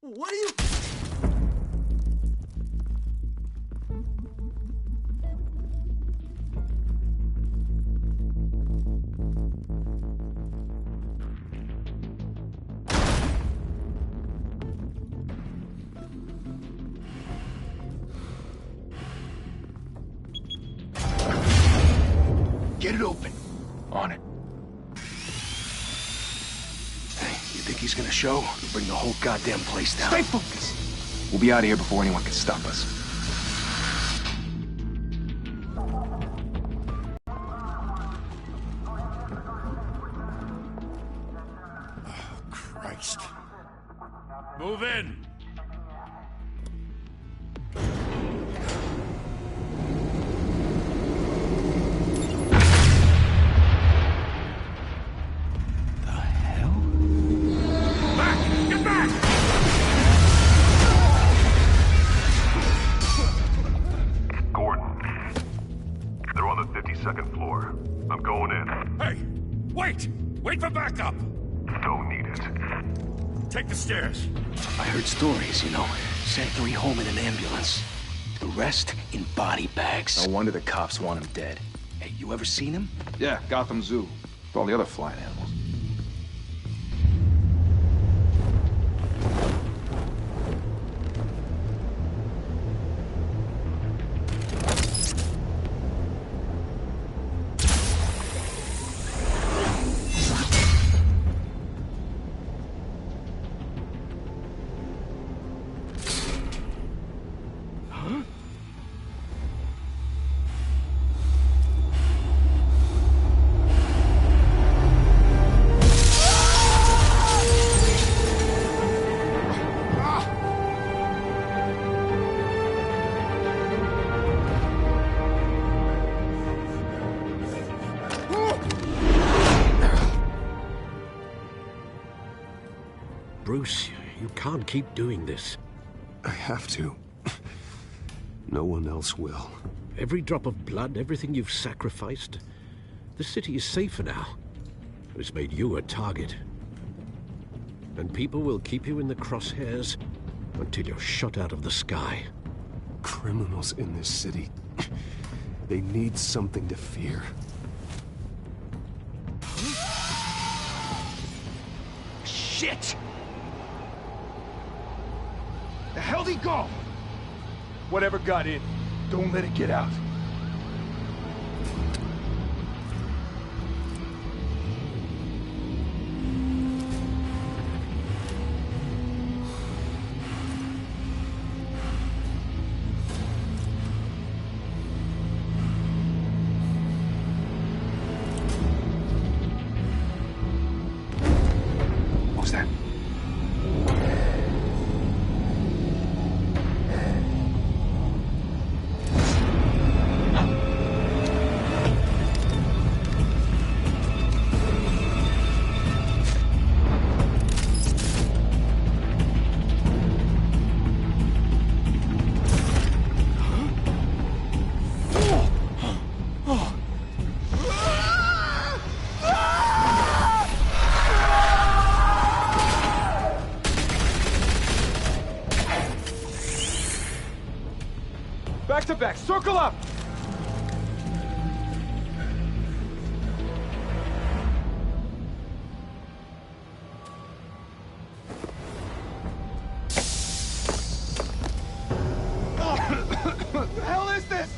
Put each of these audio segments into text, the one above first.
What are you... Get it open. On it. Hey, you think he's gonna show? Bring the whole goddamn place down. Stay focused. We'll be out of here before anyone can stop us. Oh, Christ. Move in. Second floor. I'm going in. Hey! Wait! Wait for backup! Don't need it. Take the stairs. I heard stories, you know. Sent 3 home in an ambulance. The rest in body bags. No wonder the cops want him dead. Hey, you ever seen him? Yeah, Gotham Zoo. With all the other flying animals. Bruce, you can't keep doing this. I have to. No one else will. Every drop of blood, everything you've sacrificed. The city is safer now. It's made you a target. And people will keep you in the crosshairs until you're shot out of the sky. Criminals in this city. They need something to fear. Shit! The hell'd he go? Whatever got in, don't let it get out. What's that? Back to back, circle up! What the hell is this?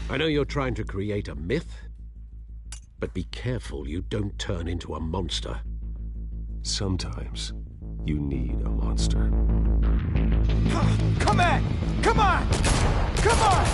I know you're trying to create a myth, but be careful you don't turn into a monster. Sometimes you need a monster. Come on! Come on! Come on!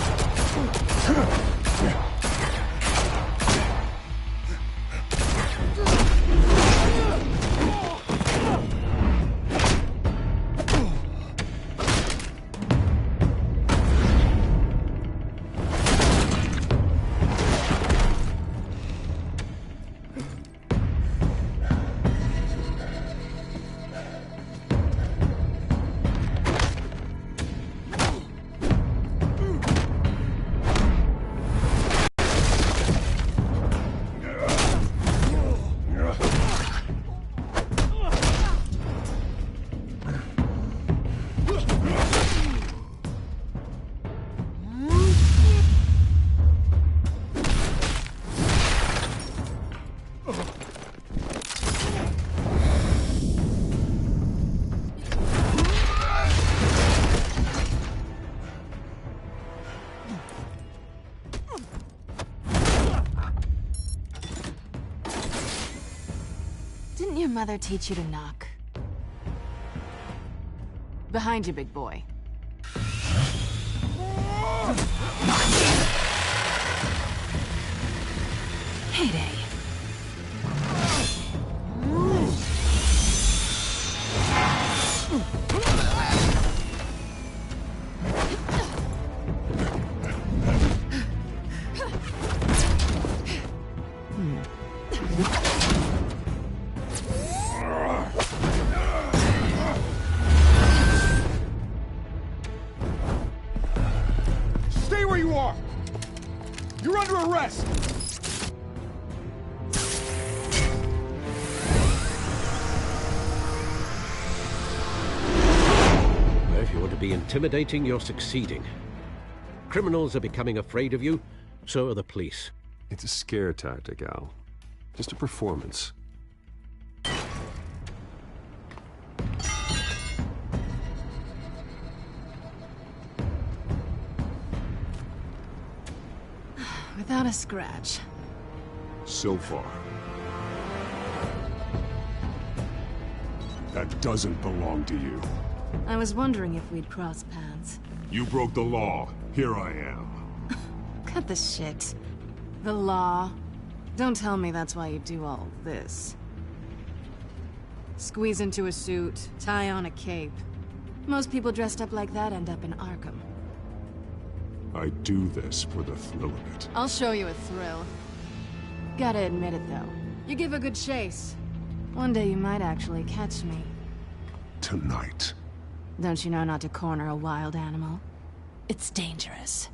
Didn't your mother teach you to knock? Behind you, big boy. Heyday. Stay where you are! You're under arrest! If you want to be intimidating, you're succeeding. Criminals are becoming afraid of you, so are the police. It's a scare tactic, Al. Just a performance. Without a scratch. So far. That doesn't belong to you. I was wondering if we'd cross paths. You broke the law. Here I am. Cut the shit. The law. Don't tell me that's why you do all this. Squeeze into a suit, tie on a cape. Most people dressed up like that end up in Arkham. I do this for the thrill of it. I'll show you a thrill. Gotta admit it, though. You give a good chase. One day you might actually catch me. Tonight. Don't you know not to corner a wild animal? It's dangerous.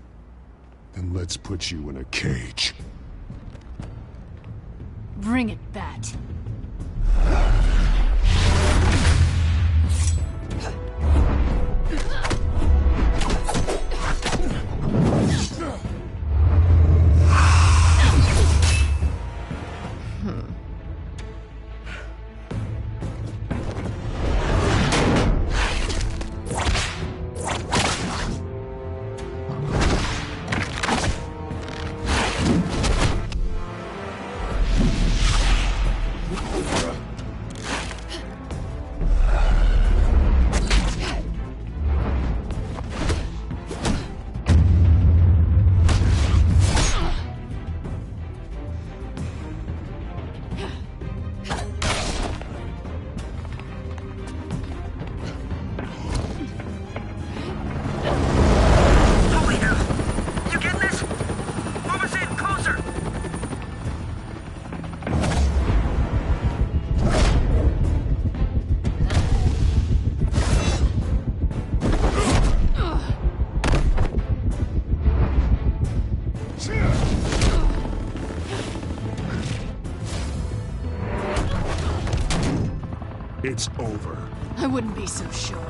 Then let's put you in a cage. Bring it, Bat. It's over. I wouldn't be so sure.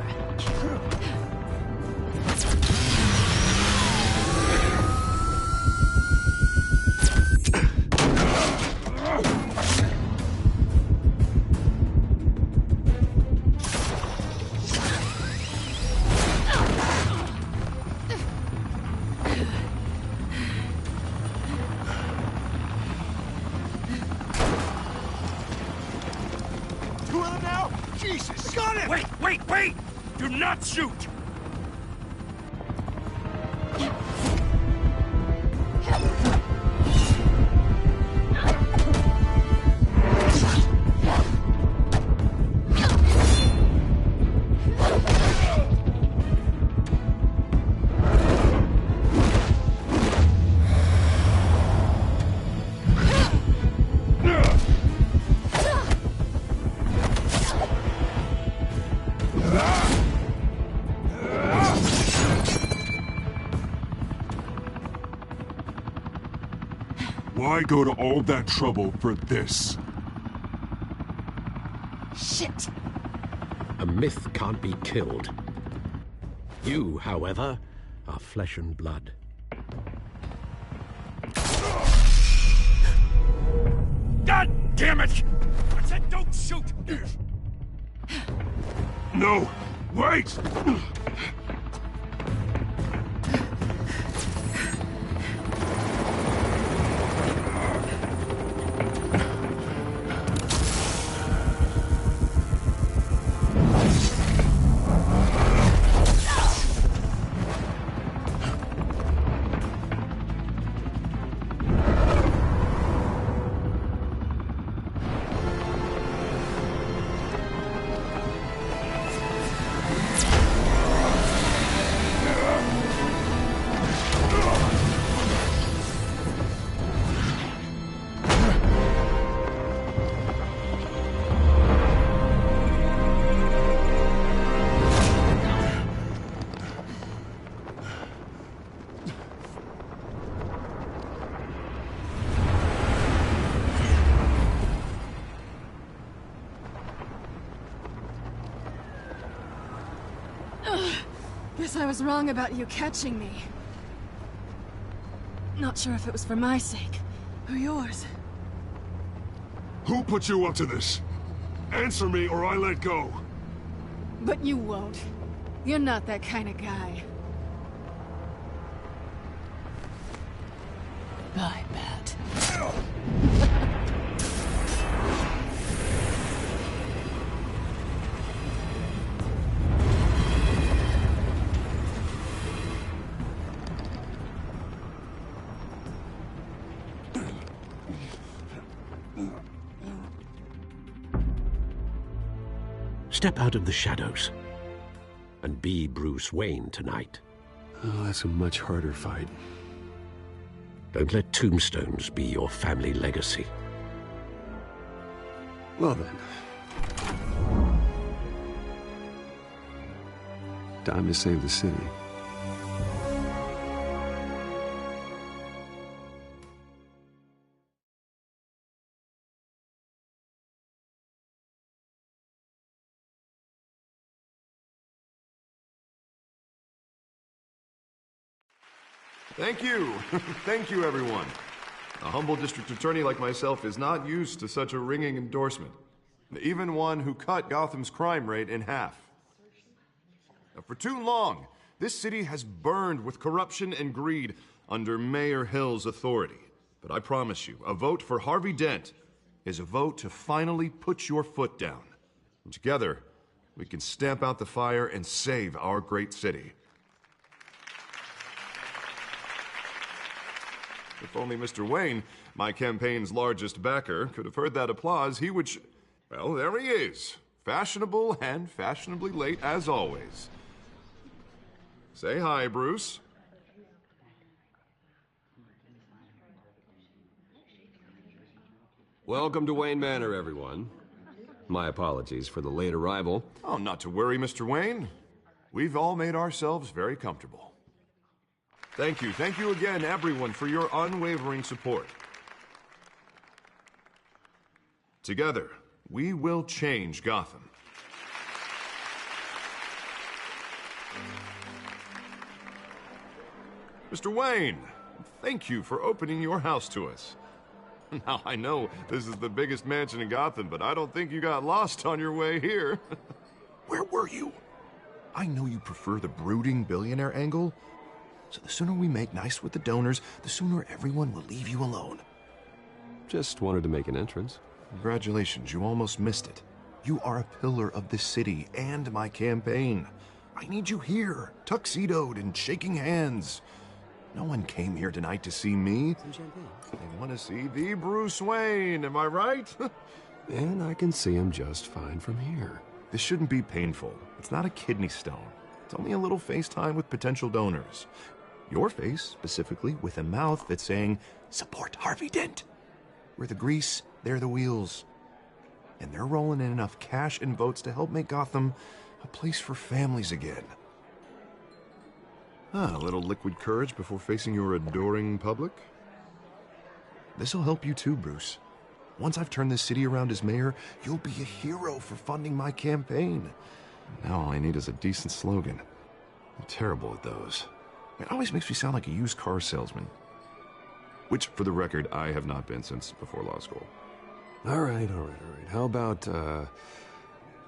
Wait! Do not shoot! Why go to all that trouble for this? Shit! A myth can't be killed. You, however, are flesh and blood. God damn it! I said don't shoot! No! Wait! Guess I was wrong about you catching me. Not sure if it was for my sake, or yours. Who put you up to this? Answer me or I let go. But you won't. You're not that kind of guy. I bet. Step out of the shadows and be Bruce Wayne tonight. Oh, that's a much harder fight. Don't let tombstones be your family legacy. Well then. Time to save the city. Thank you. Thank you, everyone. A humble district attorney like myself is not used to such a ringing endorsement. Even one who cut Gotham's crime rate in half. For too long, this city has burned with corruption and greed under Mayor Hill's authority. But I promise you, a vote for Harvey Dent is a vote to finally put your foot down. And together, we can stamp out the fire and save our great city. If only Mr. Wayne, my campaign's largest backer, could have heard that applause, he would well, there he is. Fashionable and fashionably late as always. Say hi, Bruce. Welcome to Wayne Manor, everyone. My apologies for the late arrival. Oh, not to worry, Mr. Wayne. We've all made ourselves very comfortable. Thank you again, everyone, for your unwavering support. Together, we will change Gotham. Mr. Wayne, thank you for opening your house to us. Now, I know this is the biggest mansion in Gotham, but I don't think you got lost on your way here. Where were you? I know you prefer the brooding billionaire angle, so the sooner we make nice with the donors, the sooner everyone will leave you alone. Just wanted to make an entrance. Congratulations, you almost missed it. You are a pillar of this city and my campaign. I need you here, tuxedoed and shaking hands. No one came here tonight to see me. Some champagne. They want to see the Bruce Wayne, am I right? And I can see him just fine from here. This shouldn't be painful. It's not a kidney stone. It's only a little FaceTime with potential donors. Your face, specifically, with a mouth that's saying, support Harvey Dent. We're the grease, they're the wheels. And they're rolling in enough cash and votes to help make Gotham a place for families again. A little liquid courage before facing your adoring public. This'll help you too, Bruce. Once I've turned this city around as mayor, you'll be a hero for funding my campaign. Now all I need is a decent slogan. I'm terrible at those. It always makes me sound like a used car salesman. Which, for the record, I have not been since before law school. All right. How about,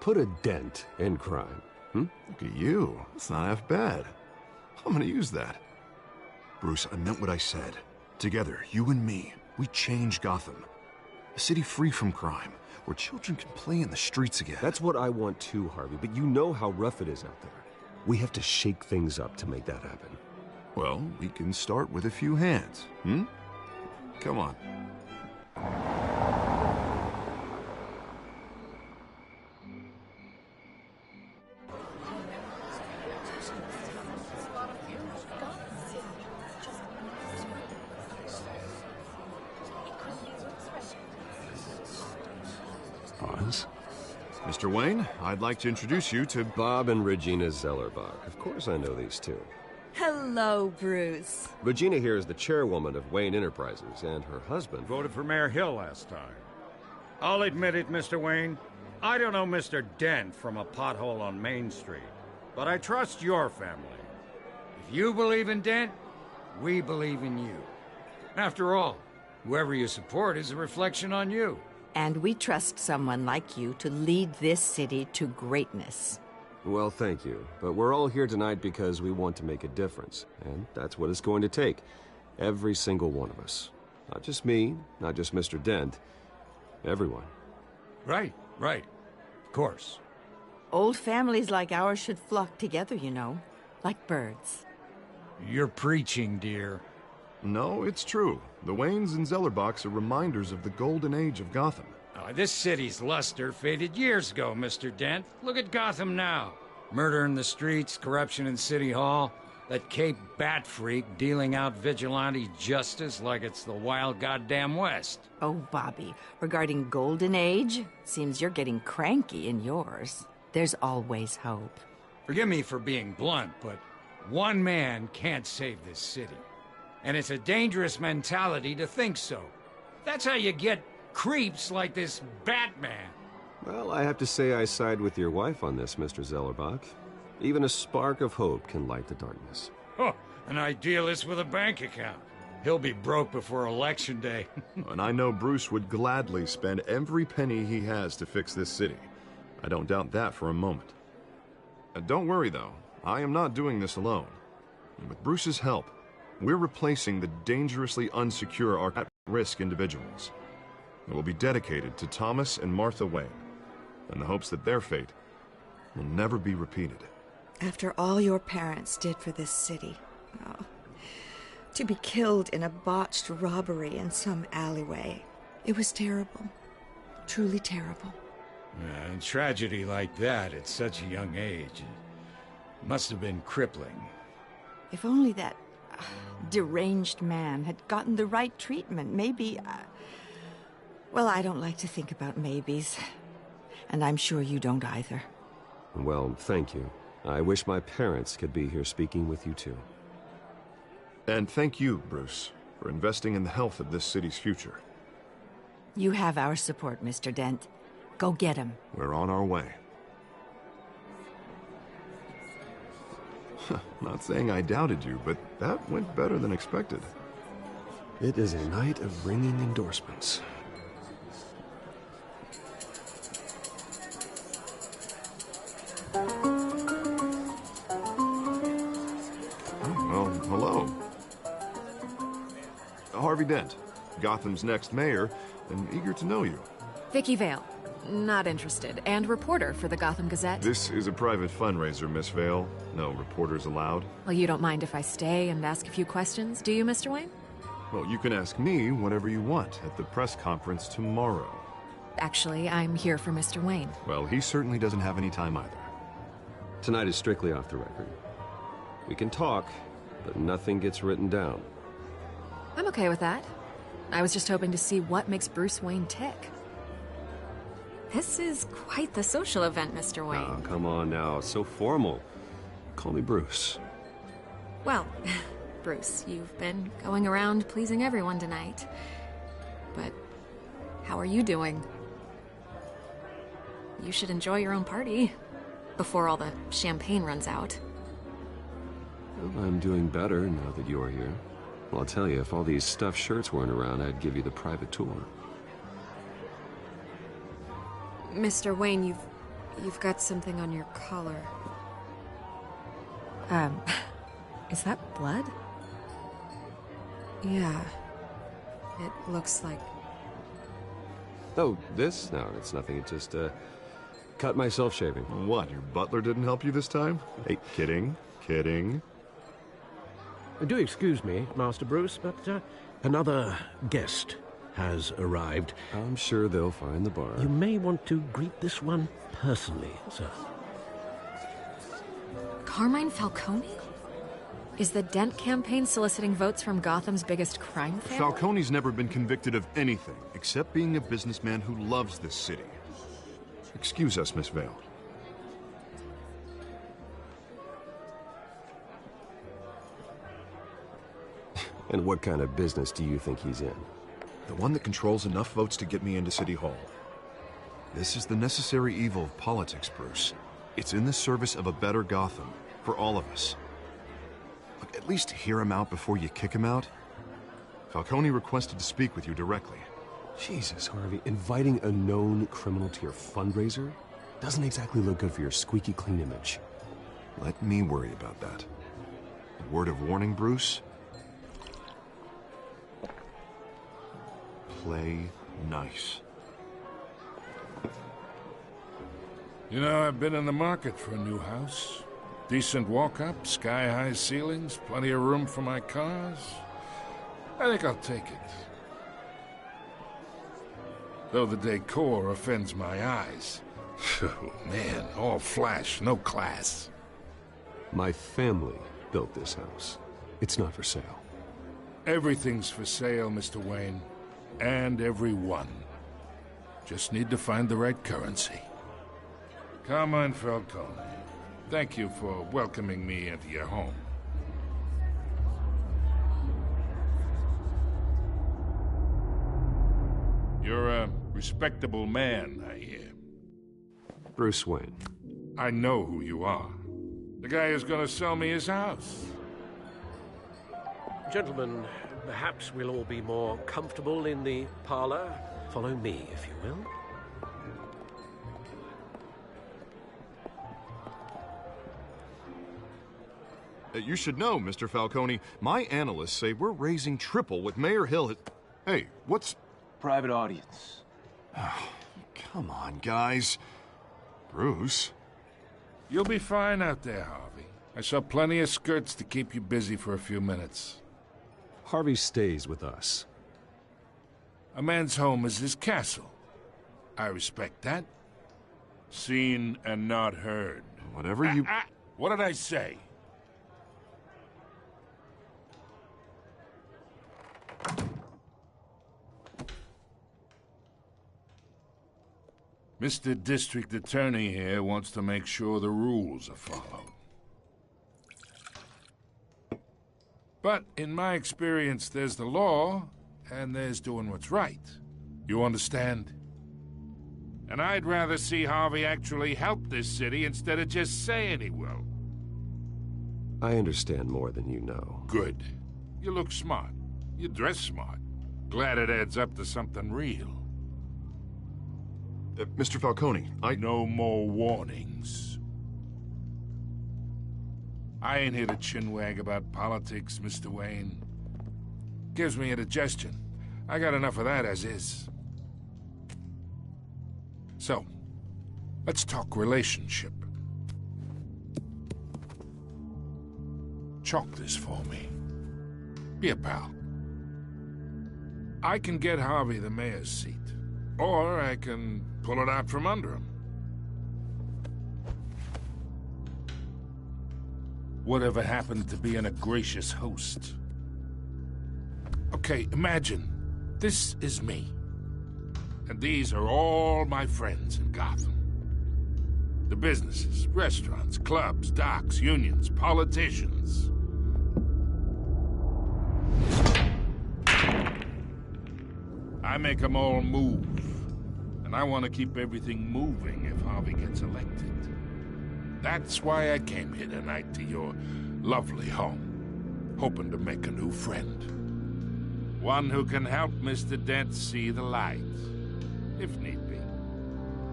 put a dent in crime, Look at you. It's not half bad. I'm gonna use that. Bruce, I meant what I said. Together, you and me, we change Gotham. A city free from crime, where children can play in the streets again. That's what I want too, Harvey, but you know how rough it is out there. We have to shake things up to make that happen. Well, we can start with a few hands, Come on. Pause. Mr. Wayne, I'd like to introduce you to Bob and Regina Zellerbach. Of course I know these two. Hello, Bruce. Regina here is the chairwoman of Wayne Enterprises, and her husband... Voted for Mayor Hill last time. I'll admit it, Mr. Wayne. I don't know Mr. Dent from a pothole on Main Street, but I trust your family. If you believe in Dent, we believe in you. After all, whoever you support is a reflection on you. And we trust someone like you to lead this city to greatness. Well, thank you. But we're all here tonight because we want to make a difference. And that's what it's going to take. Every single one of us. Not just me, not just Mr. Dent. Everyone. Right. Of course. Old families like ours should flock together, you know. Like birds. You're preaching, dear. No, it's true. The Waynes and Zellerbachs are reminders of the golden age of Gotham. This city's luster faded years ago, Mr. Dent. Look at Gotham now. Murder in the streets, corruption in City Hall, that Cape Bat freak dealing out vigilante justice like it's the wild goddamn West. Oh, Bobby, regarding Golden Age, seems you're getting cranky in yours. There's always hope. Forgive me for being blunt, but one man can't save this city. And it's a dangerous mentality to think so. That's how you get creeps like this Batman. Well, I have to say I side with your wife on this, Mr. Zellerbach. Even a spark of hope can light the darkness. Oh, an idealist with a bank account. He'll be broke before Election Day. And I know Bruce would gladly spend every penny he has to fix this city. I don't doubt that for a moment. Don't worry, though. I am not doing this alone. And with Bruce's help, we're replacing the dangerously unsecure or at-risk individuals. It will be dedicated to Thomas and Martha Wayne, in the hopes that their fate will never be repeated. After all your parents did for this city, to be killed in a botched robbery in some alleyway, it was terrible. Truly terrible. And tragedy like that at such a young age must have been crippling. If only that deranged man had gotten the right treatment, maybe... Well, I don't like to think about maybes. And I'm sure you don't either. Well, thank you. I wish my parents could be here speaking with you too. And thank you, Bruce, for investing in the health of this city's future. You have our support, Mr. Dent. Go get him. We're on our way. Not saying I doubted you, but that went better than expected. It is a night of ringing endorsements. Well, hello. Harvey Dent, Gotham's next mayor, and eager to know you. Vicky Vale. Not interested. And reporter for the Gotham Gazette. This is a private fundraiser, Miss Vale. No reporters allowed. Well, you don't mind if I stay and ask a few questions, do you, Mr. Wayne? Well, you can ask me whatever you want at the press conference tomorrow. Actually, I'm here for Mr. Wayne. Well, he certainly doesn't have any time either. Tonight is strictly off the record. We can talk, but nothing gets written down. I'm okay with that. I was just hoping to see what makes Bruce Wayne tick. This is quite the social event, Mr. Wayne. Oh, come on now. It's so formal. Call me Bruce. Well, Bruce, you've been going around pleasing everyone tonight. But how are you doing? You should enjoy your own party before all the champagne runs out. Well, I'm doing better now that you're here. Well, I'll tell you, if all these stuffed shirts weren't around, I'd give you the private tour. Mr. Wayne, you've got something on your collar. Is that blood? Yeah. It looks like... Oh, this? No, it's nothing. It just, cut myself shaving. What, your butler didn't help you this time? Hey, kidding. Do excuse me, Master Bruce, but another guest has arrived. I'm sure they'll find the bar. You may want to greet this one personally, sir. Carmine Falcone? Is the Dent campaign soliciting votes from Gotham's biggest crime family? Falcone's never been convicted of anything, except being a businessman who loves this city. Excuse us, Miss Vale. And what kind of business do you think he's in? The one that controls enough votes to get me into City Hall. This is the necessary evil of politics, Bruce. It's in the service of a better Gotham, for all of us. Look, at least hear him out before you kick him out. Falcone requested to speak with you directly. Jesus, Harvey, inviting a known criminal to your fundraiser doesn't exactly look good for your squeaky clean image. Let me worry about that. A word of warning, Bruce? Play nice. You know, I've been in the market for a new house. Decent walk-up, sky-high ceilings, plenty of room for my cars. I think I'll take it. Though the decor offends my eyes. Oh, man, all flash, no class. My family built this house. It's not for sale. Everything's for sale, Mr. Wayne. And everyone. Just need to find the right currency. Carmine Falcone, thank you for welcoming me into your home. You're a respectable man, I hear. Bruce Wayne. I know who you are. The guy who's gonna sell me his house. Gentlemen, perhaps we'll all be more comfortable in the parlor. Follow me, if you will. You should know, Mr. Falcone, my analysts say we're raising triple what Mayor Hill has... Hey, what's... Private audience. Oh, come on, guys. Bruce? You'll be fine out there, Harvey. I saw plenty of skirts to keep you busy for a few minutes. Harvey stays with us. A man's home is his castle. I respect that. Seen and not heard. Whatever you... What did I say? Mr. District Attorney here wants to make sure the rules are followed. But in my experience, there's the law, and there's doing what's right. You understand? And I'd rather see Harvey actually help this city instead of just saying he will. I understand more than you know. Good. You look smart. You dress smart. Glad it adds up to something real. Mr. Falcone, No more warnings. I ain't here to chinwag about politics, Mr. Wayne. Gives me indigestion. I got enough of that as is. So, let's talk relationship. Chalk this for me. Be a pal. I can get Harvey the mayor's seat, or I can pull it out from under him. Whatever happened to being a gracious host? Okay, imagine this is me, and these are all my friends in Gotham. The businesses, restaurants, clubs, docks, unions, politicians. I make them all move. And I want to keep everything moving if Harvey gets elected. That's why I came here tonight to your lovely home, hoping to make a new friend. One who can help Mr. Dent see the light, if need be.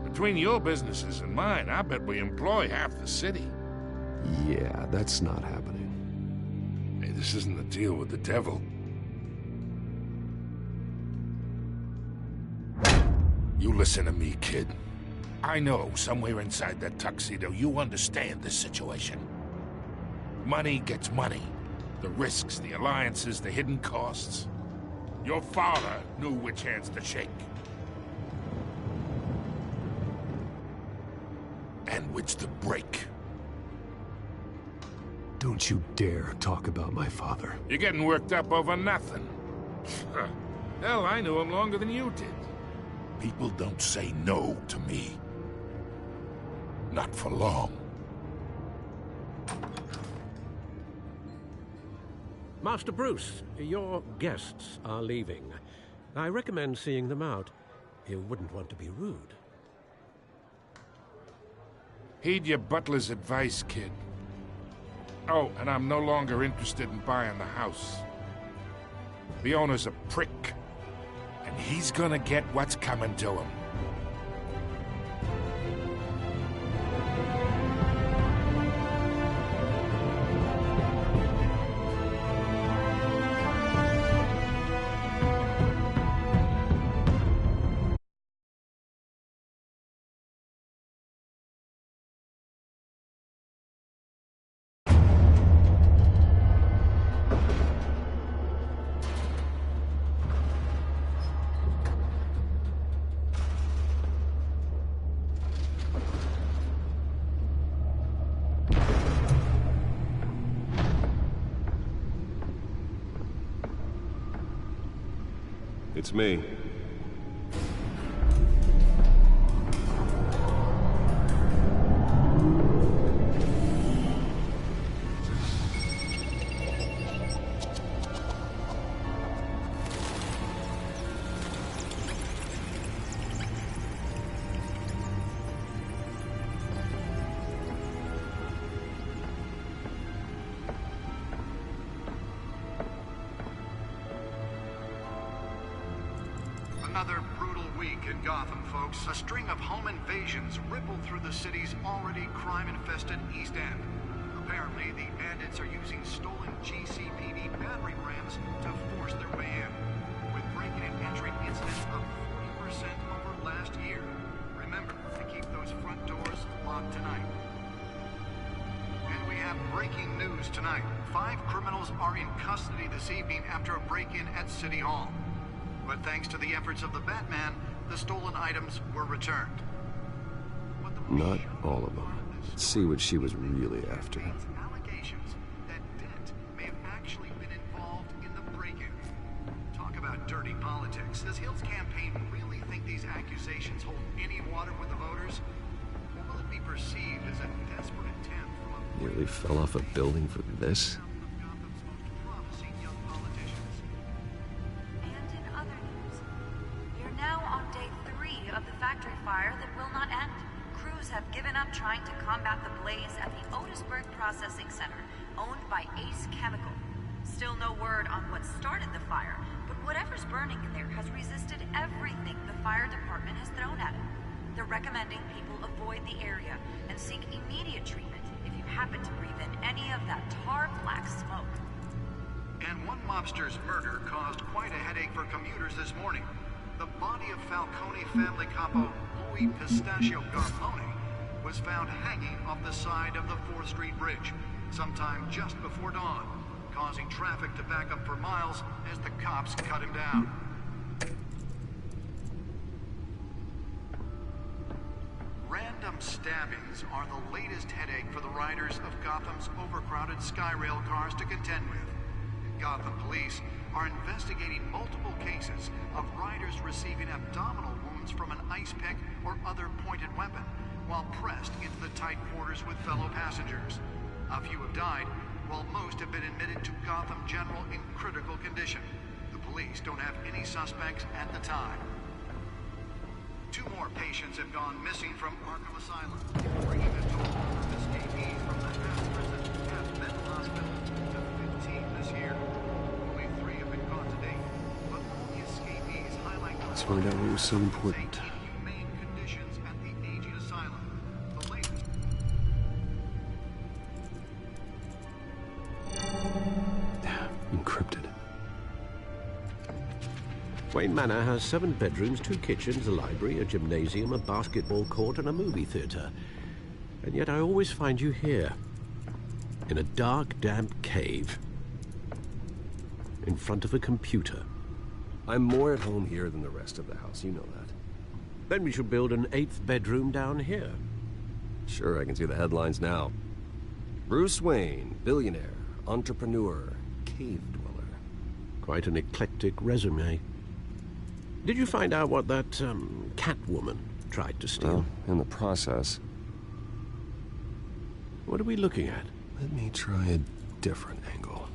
Between your businesses and mine, I bet we employ half the city. Yeah, that's not happening. Hey, this isn't a deal with the devil. You listen to me, kid. I know somewhere inside that tuxedo you understand this situation. Money gets money. The risks, the alliances, the hidden costs. Your father knew which hands to shake. And which to break. Don't you dare talk about my father. You're getting worked up over nothing. Hell, I knew him longer than you did. People don't say no to me. Not for long. Master Bruce, your guests are leaving. I recommend seeing them out. You wouldn't want to be rude. Heed your butler's advice, kid. Oh, and I'm no longer interested in buying the house. The owner's a prick. And he's gonna get what's coming to him. It's me. Another brutal week in Gotham, folks. A string of home invasions rippled through the city's already crime-infested East End. Apparently, the bandits are using stolen GCPD battering rams to force their way in, with break-in and entry incidents up 40% over last year. Remember to keep those front doors locked tonight. And we have breaking news tonight. 5 criminals are in custody this evening after a break-in at City Hall. But thanks to the efforts of the Batman, the stolen items were returned. Not all of them. Let's see what she was really after. Allegations that Dent may have actually been involved in the break-in. Talk about dirty politics. Does Hill's campaign really think these accusations hold any water with the voters? Or will it be perceived as a desperate attempt from a... Nearly fell off a building for this? Have given up trying to combat the blaze at the Otisburg Processing Center owned by Ace Chemical. Still no word on what started the fire, but whatever's burning in there has resisted everything the fire department has thrown at it. They're recommending people avoid the area and seek immediate treatment if you happen to breathe in any of that tar black smoke. And one mobster's murder caused quite a headache for commuters this morning. The body of Falcone family capo Louis Pistachio Garmone was found hanging off the side of the 4th Street Bridge sometime just before dawn, causing traffic to back up for miles as the cops cut him down. Random stabbings are the latest headache for the riders of Gotham's overcrowded Skyrail cars to contend with. Gotham police are investigating multiple cases of riders receiving abdominal wounds from an ice pick or other pointed weapon while pressed into the tight quarters with fellow passengers. A few have died, while most have been admitted to Gotham General in critical condition. The police don't have any suspects at the time. 2 more patients have gone missing from Arkham Asylum, bringing the total number of escapees from the half-prison, half-mental hospital to 15 this year. Only 3 have been caught to date, but all the escapees highlight the Let's find out what was so important. inhumane conditions at the aging asylum. The latest. Encrypted. Wayne Manor has 7 bedrooms, 2 kitchens, a library, a gymnasium, a basketball court, and a movie theater. And yet I always find you here, in a dark, damp cave, in front of a computer. I'm more at home here than the rest of the house, you know that. Then we should build an 8th bedroom down here. Sure, I can see the headlines now. Bruce Wayne, billionaire, entrepreneur, cave dweller. Quite an eclectic resume. Did you find out what that, Catwoman tried to steal? Well, in the process. What are we looking at? Let me try a different angle.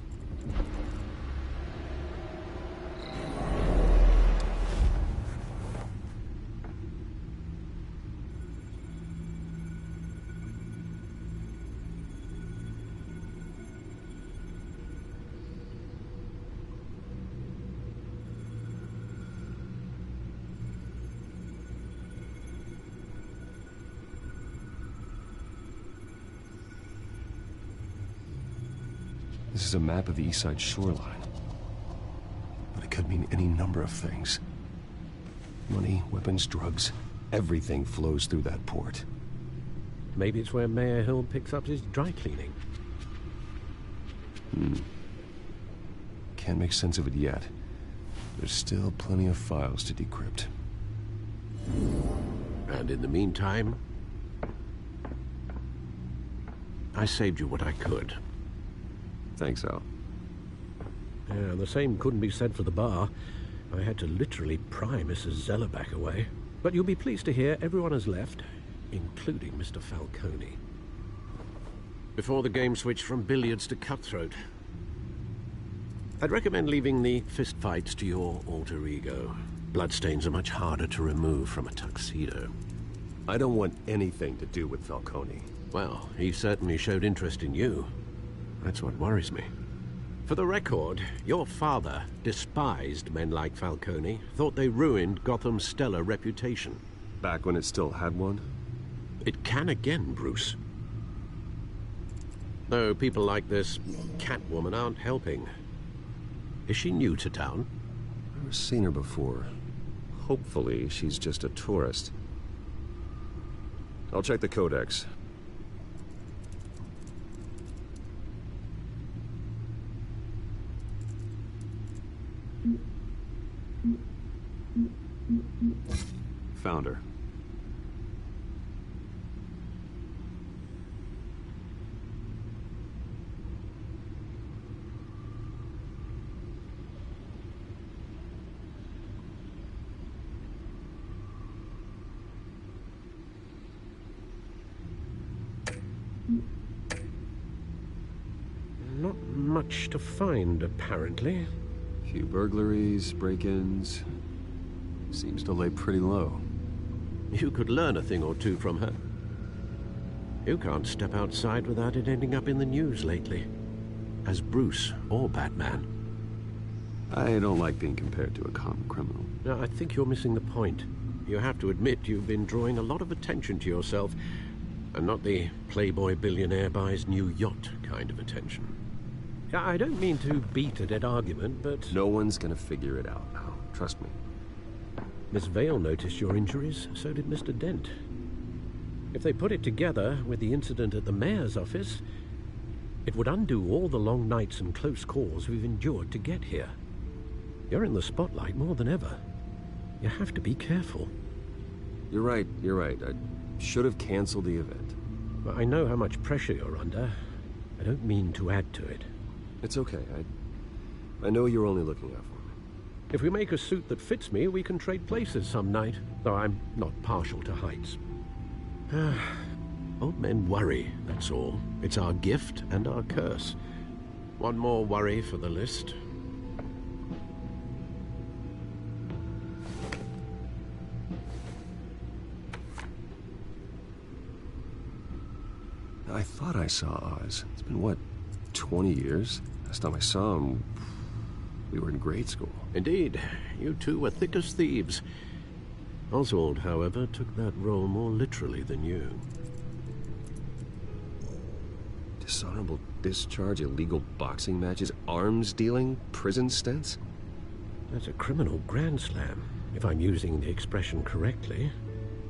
This is a map of the East Side shoreline. But it could mean any number of things. Money, weapons, drugs, everything flows through that port. Maybe it's where Mayor Hill picks up his dry cleaning. Can't make sense of it yet. There's still plenty of files to decrypt. And in the meantime, I saved you what I could. Thanks, Al. Yeah, the same couldn't be said for the bar. I had to literally pry Mrs. Zeller back away. But you'll be pleased to hear everyone has left, including Mr. Falcone. Before the game switched from billiards to cutthroat. I'd recommend leaving the fistfights to your alter ego. Bloodstains are much harder to remove from a tuxedo. I don't want anything to do with Falcone. Well, he certainly showed interest in you. That's what worries me. For the record, your father despised men like Falcone, thought they ruined Gotham's stellar reputation. Back when it still had one? It can again, Bruce. Though people like this Catwoman aren't helping. Is she new to town? I've never seen her before. Hopefully, she's just a tourist. I'll check the codex. Found her. Not much to find, apparently. Few burglaries, break-ins. Seems to lay pretty low. You could learn a thing or two from her. You can't step outside without it ending up in the news lately. as Bruce or Batman. I don't like being compared to a common criminal. No, I think you're missing the point. You have to admit you've been drawing a lot of attention to yourself, and not the playboy billionaire buys new yacht kind of attention. I don't mean to beat a dead argument, but... No one's gonna figure it out now. Trust me. Miss Vale noticed your injuries, so did Mr. Dent. If they put it together with the incident at the mayor's office, it would undo all the long nights and close calls we've endured to get here. You're in the spotlight more than ever. You have to be careful. You're right. I should have canceled the event. Well, I know how much pressure you're under. I don't mean to add to it. It's okay. I know you're only looking out for me. If we make a suit that fits me, we can trade places some night, though I'm not partial to heights. Old men worry, that's all. It's our gift and our curse. One more worry for the list. I thought I saw Oz. It's been, what, 20 years? Last time I saw him, we were in grade school. Indeed. You two were thick as thieves. Oswald, however, took that role more literally than you. Dishonorable discharge, illegal boxing matches, arms dealing, prison stints? That's a criminal grand slam, if I'm using the expression correctly.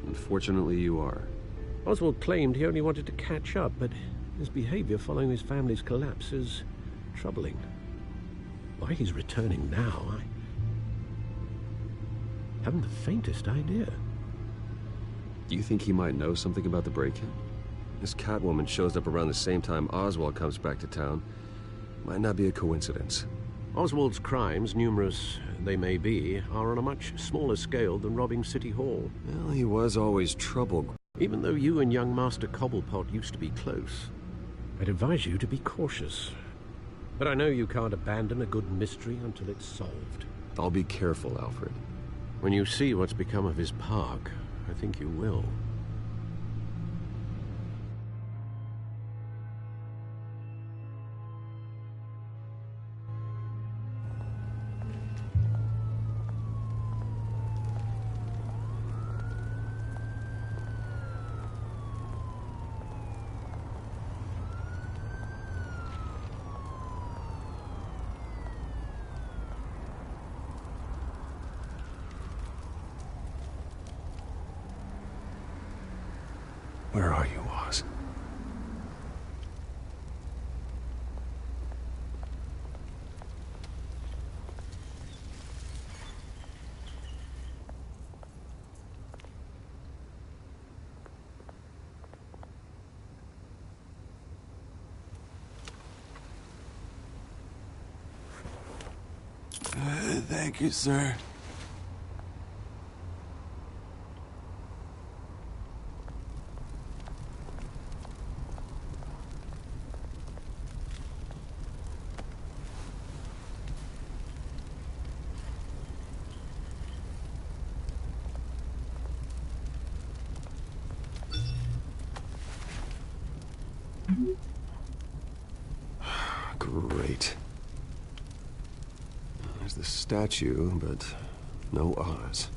Unfortunately, you are. Oswald claimed he only wanted to catch up, but his behavior following his family's collapse is troubling. Why he's returning now, I haven't the faintest idea. Do you think he might know something about the break-in? This Catwoman shows up around the same time Oswald comes back to town. Might not be a coincidence. Oswald's crimes, numerous they may be, are on a much smaller scale than robbing City Hall. Well, he was always trouble. Even though you and young Master Cobblepot used to be close, I'd advise you to be cautious. But I know you can't abandon a good mystery until it's solved. I'll be careful, Alfred. When you see what's become of his park, I think you will. Where are you, Oz? Thank you, sir. Great. There's the statue, but no Oz.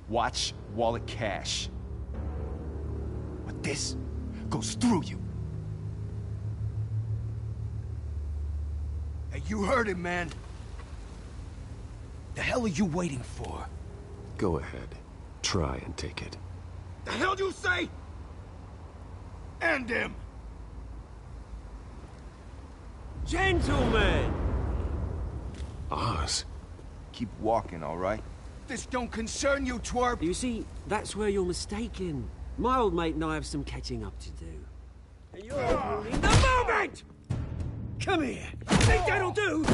Watch wallet cash. But this goes through you. Hey, you heard him, man. The hell are you waiting for? Go ahead. Try and take it. The hell do you say? End him! Gentlemen! Oz. Keep walking, all right? This don't concern you, twerp! You see, that's where you're mistaken. My old mate and I have some catching up to do. And you're ruining the moment! Come here! Think that'll do?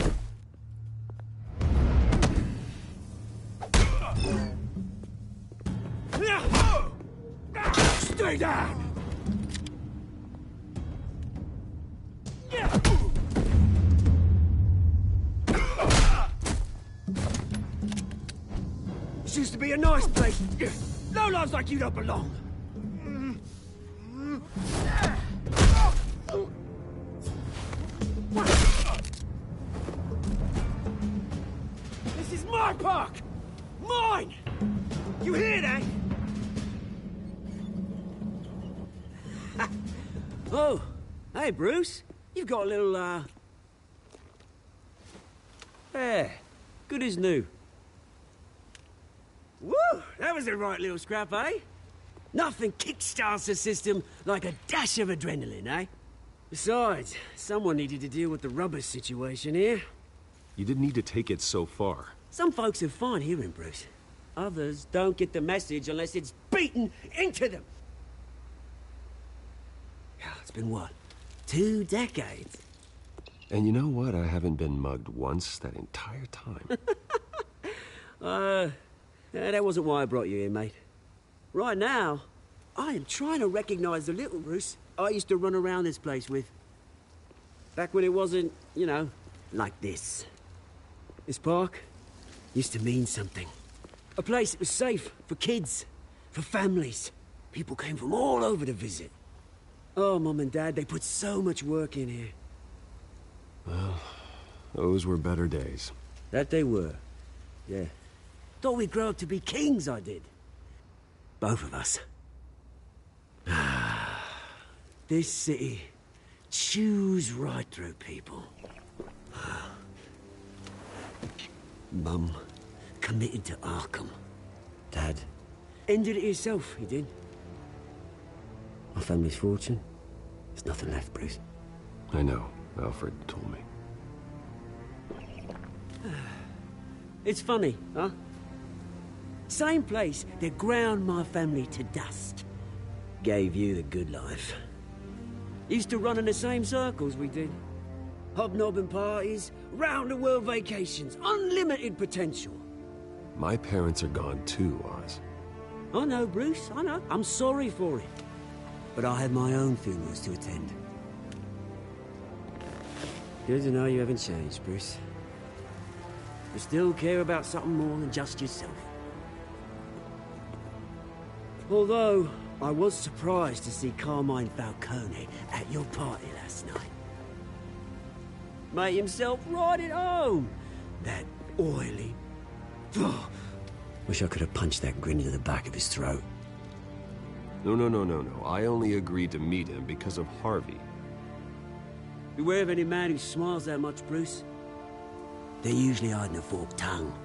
Stay down! This used to be a nice place. No lives like you don't belong. This is my park! Mine! You hear that? Oh, hey, Bruce. You've got a little, Yeah, good as new. Woo! That was a right little scrap, eh? Nothing kickstarts the system like a dash of adrenaline, eh? Besides, someone needed to deal with the rubber situation here. You didn't need to take it so far. Some folks have fine hearing, Bruce. Others don't get the message unless it's beaten into them. It's been, what, 2 decades? And you know what? I haven't been mugged once that entire time. That wasn't why I brought you here, mate. Right now, I am trying to recognize the little Bruce I used to run around this place with. Back when it wasn't, you know, like this. This park used to mean something. A place that was safe for kids, for families. People came from all over to visit. Oh, Mum and Dad, they put so much work in here. Well, those were better days. That they were, yeah. Thought we'd grow up to be kings, I did. Both of us. This city chews right through people. Mum committed to Arkham. Dad ended it himself, he did. My family's fortune, there's nothing left, Bruce. I know. Alfred told me. It's funny, huh? Same place that ground my family to dust gave you the good life. Used to run in the same circles we did. Hobnobbing parties, round-the-world vacations, unlimited potential. My parents are gone too, Oz. I know, Bruce, I know. I'm sorry for it. But I had my own funerals to attend. Good to know you haven't changed, Bruce. You still care about something more than just yourself. Although, I was surprised to see Carmine Falcone at your party last night. Made himself right at home. That oily... Wish I could have punched that grin into the back of his throat. No. I only agreed to meet him because of Harvey. Beware of any man who smiles that much, Bruce. They're usually hiding a forked tongue.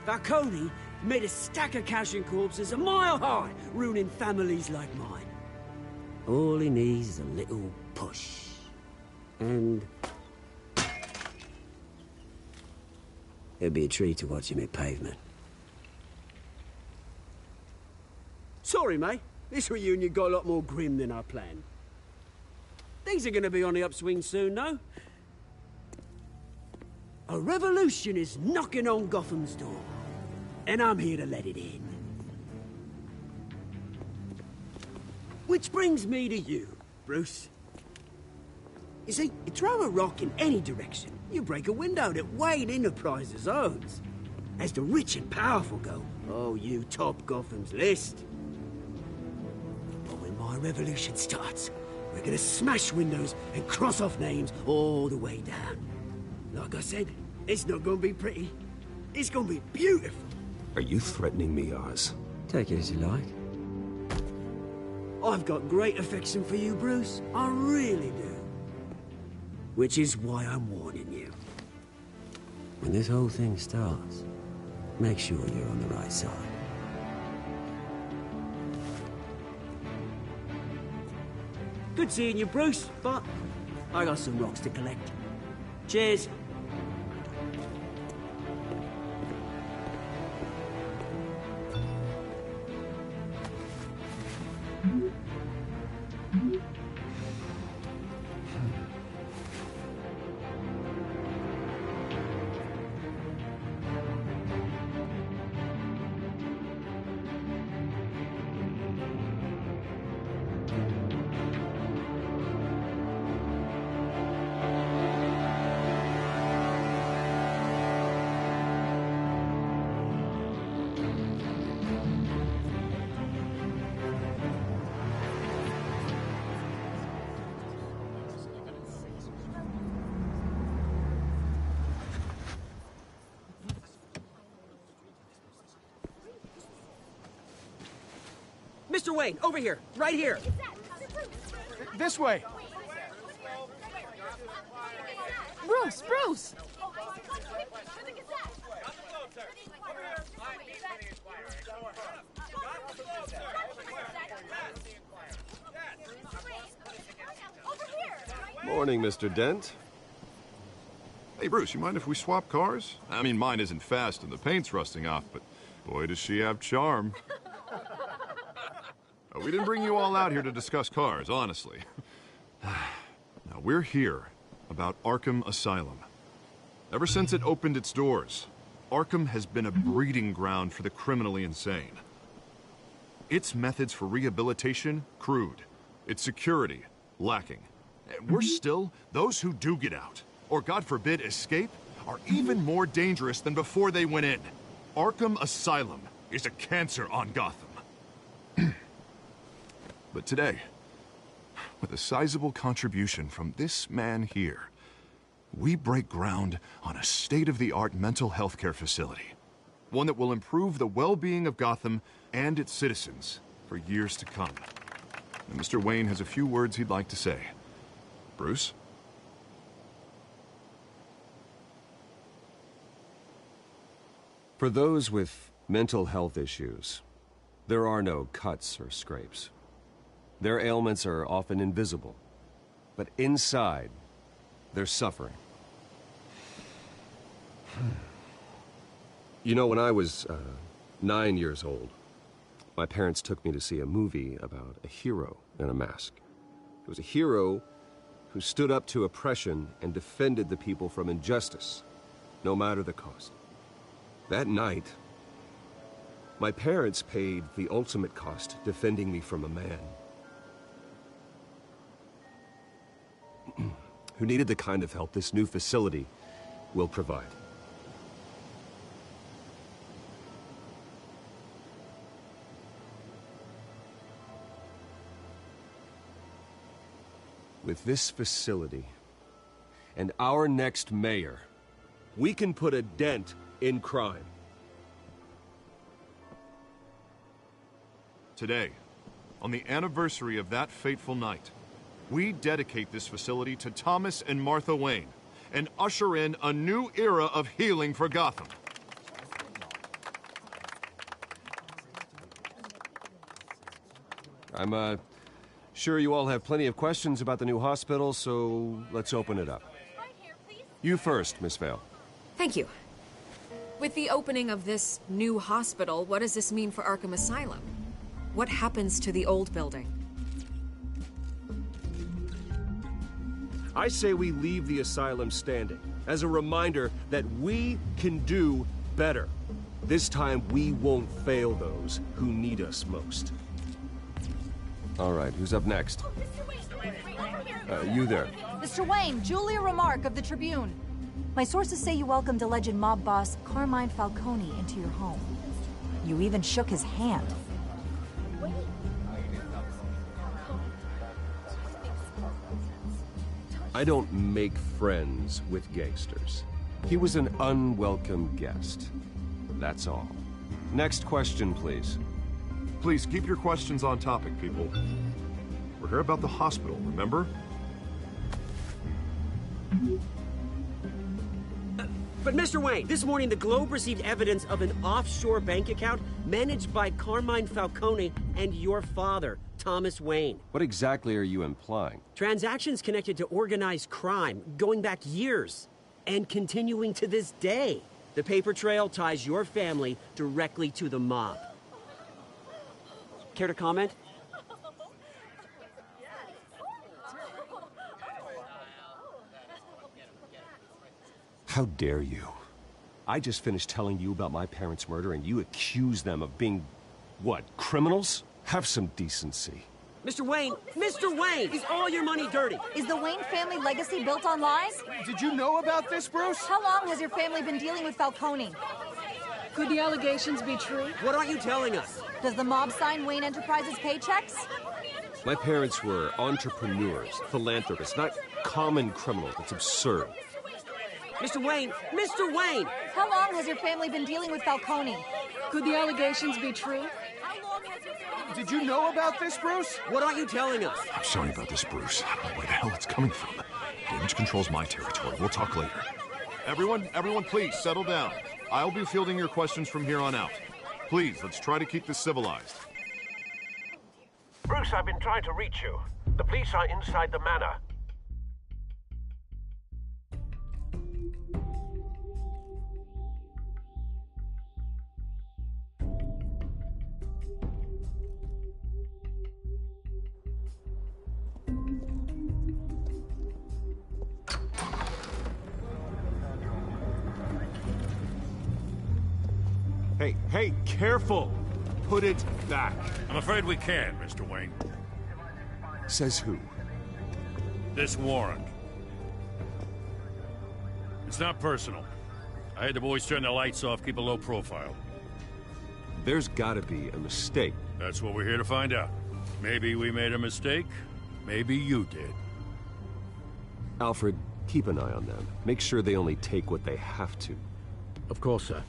Falcone made a stack of cash and corpses a mile high, ruining families like mine. All he needs is a little push. And... it'd be a treat to watch him hit pavement. Sorry, mate. This reunion got a lot more grim than I planned. Things are gonna be on the upswing soon, though. A revolution is knocking on Gotham's door. And I'm here to let it in. Which brings me to you, Bruce. You see, you throw a rock in any direction, you break a window that Wayne Enterprises owns. As the rich and powerful go, oh, you top Gotham's list. But when my revolution starts, we're gonna smash windows and cross off names all the way down. Like I said, it's not gonna be pretty. It's gonna be beautiful. Are you threatening me, Oz? Take it as you like. I've got great affection for you, Bruce. I really do. Which is why I'm warning you. When this whole thing starts, make sure you're on the right side. Good seeing you, Bruce, but I got some rocks to collect. Cheers. Mr. Wayne, over here, right here. This way. Bruce! Morning, Mr. Dent. Hey, Bruce, you mind if we swap cars? I mean, mine isn't fast and the paint's rusting off, but boy, does she have charm. We didn't bring you all out here to discuss cars, honestly. Now, we're here about Arkham Asylum. Ever since it opened its doors, Arkham has been a breeding ground for the criminally insane. Its methods for rehabilitation, crude. Its security, lacking. And worse still, those who do get out, or God forbid escape, are even more dangerous than before they went in. Arkham Asylum is a cancer on Gotham. But today, with a sizable contribution from this man here, we break ground on a state-of-the-art mental health care facility. One that will improve the well-being of Gotham and its citizens for years to come. And Mr. Wayne has a few words he'd like to say. Bruce? For those with mental health issues, there are no cuts or scrapes. Their ailments are often invisible, but inside, they're suffering. You know, when I was 9 years old, my parents took me to see a movie about a hero in a mask. It was a hero who stood up to oppression and defended the people from injustice, no matter the cost. That night, my parents paid the ultimate cost defending me from a man who needed the kind of help this new facility will provide. With this facility and our next mayor, we can put a dent in crime. Today, on the anniversary of that fateful night, we dedicate this facility to Thomas and Martha Wayne and usher in a new era of healing for Gotham. I'm sure you all have plenty of questions about the new hospital, so let's open it up. You first, Miss Vale. Thank you. With the opening of this new hospital, what does this mean for Arkham Asylum? What happens to the old building? I say we leave the asylum standing, as a reminder that we can do better. This time, we won't fail those who need us most. All right, who's up next? You there. Mr. Wayne, Julia Remark of the Tribune. My sources say you welcomed alleged mob boss Carmine Falcone into your home. You even shook his hand. I don't make friends with gangsters. He was an unwelcome guest. That's all. Next question, please. Please keep your questions on topic, people. We're here about the hospital, remember? But Mr. Wayne, this morning the Globe received evidence of an offshore bank account managed by Carmine Falcone and your father, Thomas Wayne. What exactly are you implying? Transactions connected to organized crime, going back years, and continuing to this day. The paper trail ties your family directly to the mob. Care to comment? How dare you? I just finished telling you about my parents' murder and you accuse them of being, what, criminals? Have some decency. Mr. Wayne, is all your money dirty? Is the Wayne family legacy built on lies? Did you know about this, Bruce? How long has your family been dealing with Falcone? Could the allegations be true? What aren't you telling us? Does the mob sign Wayne Enterprises paychecks? My parents were entrepreneurs, philanthropists, not common criminals. It's absurd. Mr. Wayne! How long has your family been dealing with Falcone? Could the allegations be true? Did you know about this, Bruce? What aren't you telling us? I'm sorry about this, Bruce. I don't know where the hell it's coming from. Damage control's my territory. We'll talk later. Everyone, please, settle down. I'll be fielding your questions from here on out. Please, let's try to keep this civilized. Bruce, I've been trying to reach you. The police are inside the manor. Hey, careful! Put it back. I'm afraid we can't, Mr. Wayne. Says who? This warrant. It's not personal. I had the boys turn the lights off, keep a low profile. There's gotta be a mistake. That's what we're here to find out. Maybe we made a mistake. Maybe you did. Alfred, keep an eye on them. Make sure they only take what they have to. Of course, sir.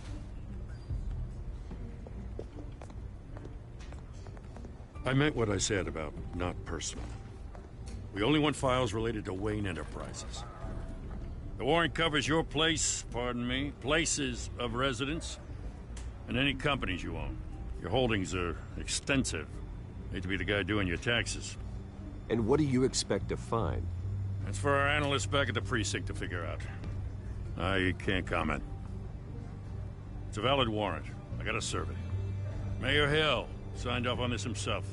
I meant what I said about not personal. We only want files related to Wayne Enterprises. The warrant covers your place, pardon me, places of residence, and any companies you own. Your holdings are extensive. Hate to be the guy doing your taxes. And what do you expect to find? That's for our analysts back at the precinct to figure out. I can't comment. It's a valid warrant. I gotta serve it. Mayor Hill signed off on this himself.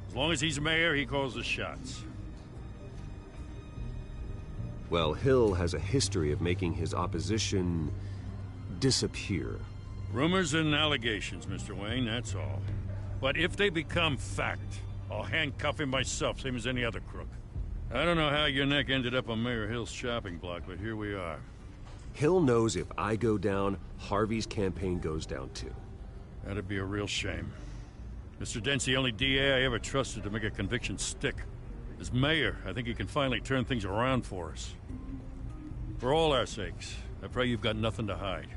As long as he's mayor, he calls the shots. Well, Hill has a history of making his opposition disappear. Rumors and allegations, Mr. Wayne, that's all. But if they become fact, I'll handcuff him myself, same as any other crook. I don't know how your neck ended up on Mayor Hill's shopping block, but here we are. Hill knows if I go down, Harvey's campaign goes down too. That'd be a real shame. Mr. Dent's the only DA I ever trusted to make a conviction stick. As mayor, I think he can finally turn things around for us. For all our sakes, I pray you've got nothing to hide.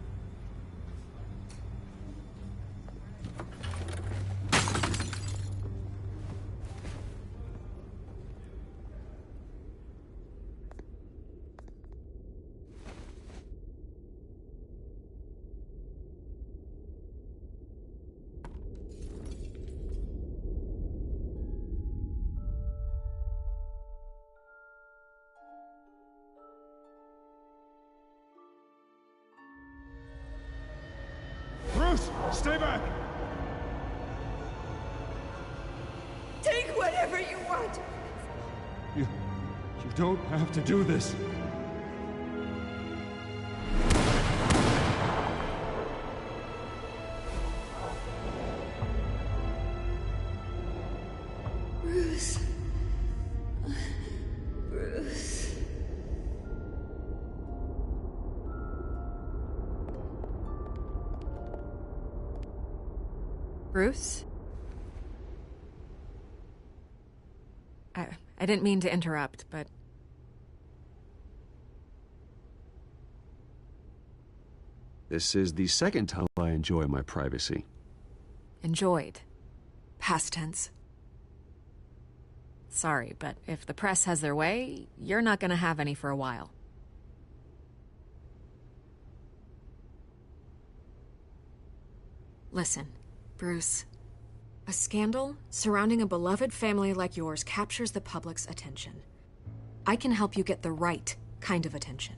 Bruce, stay back! Take whatever you want. You don't have to do this. Bruce. Bruce. Bruce? I didn't mean to interrupt, but... This is the second time I enjoy my privacy. Enjoyed. Past tense. Sorry, but if the press has their way, you're not gonna have any for a while. Listen, Bruce. A scandal surrounding a beloved family like yours captures the public's attention. I can help you get the right kind of attention.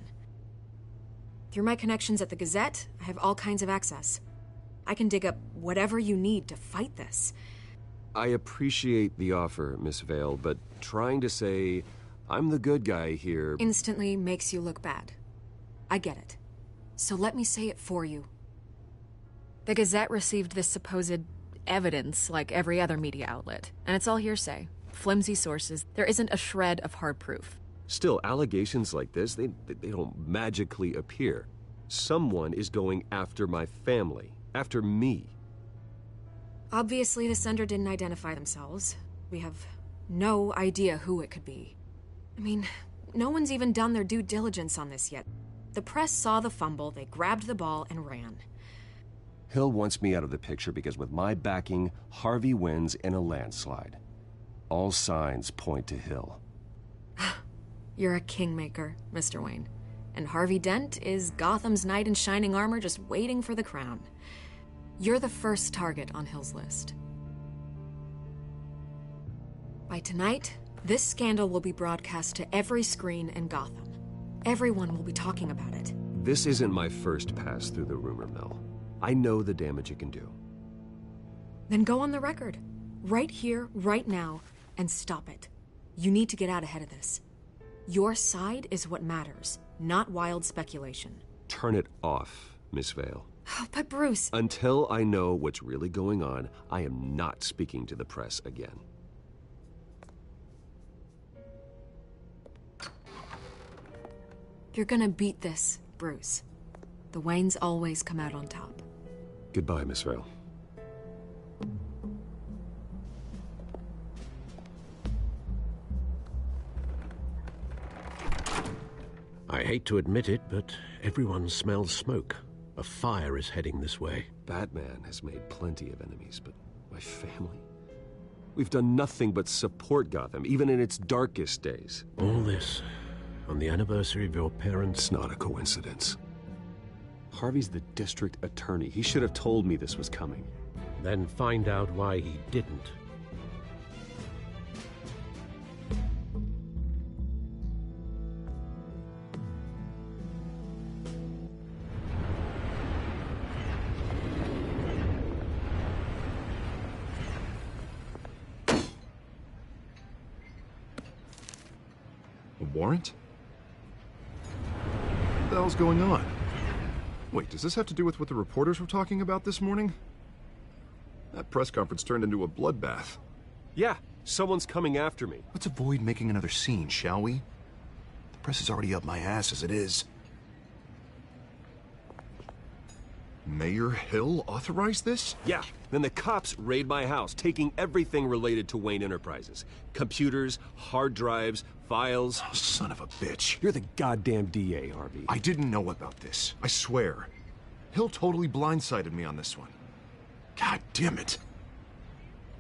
Through my connections at the Gazette, I have all kinds of access. I can dig up whatever you need to fight this. I appreciate the offer, Miss Vale, but trying to say I'm the good guy here instantly makes you look bad. I get it. So let me say it for you. The Gazette received this supposed evidence like every other media outlet, and it's all hearsay. Flimsy sources. There isn't a shred of hard proof. Still, allegations like this, they don't magically appear. Someone is going after my family, after me. Obviously, the sender didn't identify themselves. We have no idea who it could be. I mean, no one's even done their due diligence on this yet. The press saw the fumble, they grabbed the ball and ran. Hill wants me out of the picture because with my backing, Harvey wins in a landslide. All signs point to Hill. You're a kingmaker, Mr. Wayne. And Harvey Dent is Gotham's knight in shining armor just waiting for the crown. You're the first target on Hill's list. By tonight, this scandal will be broadcast to every screen in Gotham. Everyone will be talking about it. This isn't my first pass through the rumor mill. I know the damage it can do. Then go on the record. Right here, right now, and stop it. You need to get out ahead of this. Your side is what matters, not wild speculation. Turn it off, Miss Vale. Oh, but Bruce... Until I know what's really going on, I am not speaking to the press again. You're gonna beat this, Bruce. The Waynes always come out on top. Goodbye, Miss Vale. I hate to admit it, but everyone smells smoke. A fire is heading this way. Batman has made plenty of enemies, but my family? We've done nothing but support Gotham, even in its darkest days. All this on the anniversary of your parents'... It's not a coincidence. Harvey's the district attorney. He should have told me this was coming. Then find out why he didn't. A warrant? What the hell's going on? Wait, does this have to do with what the reporters were talking about this morning? That press conference turned into a bloodbath. Yeah, someone's coming after me. Let's avoid making another scene, shall we? The press is already up my ass as it is. Mayor Hill authorized this? Yeah, then the cops raid my house, taking everything related to Wayne Enterprises. Computers, hard drives, files. Oh, son of a bitch. You're the goddamn DA, Harvey. I didn't know about this. I swear. Hill totally blindsided me on this one. God damn it.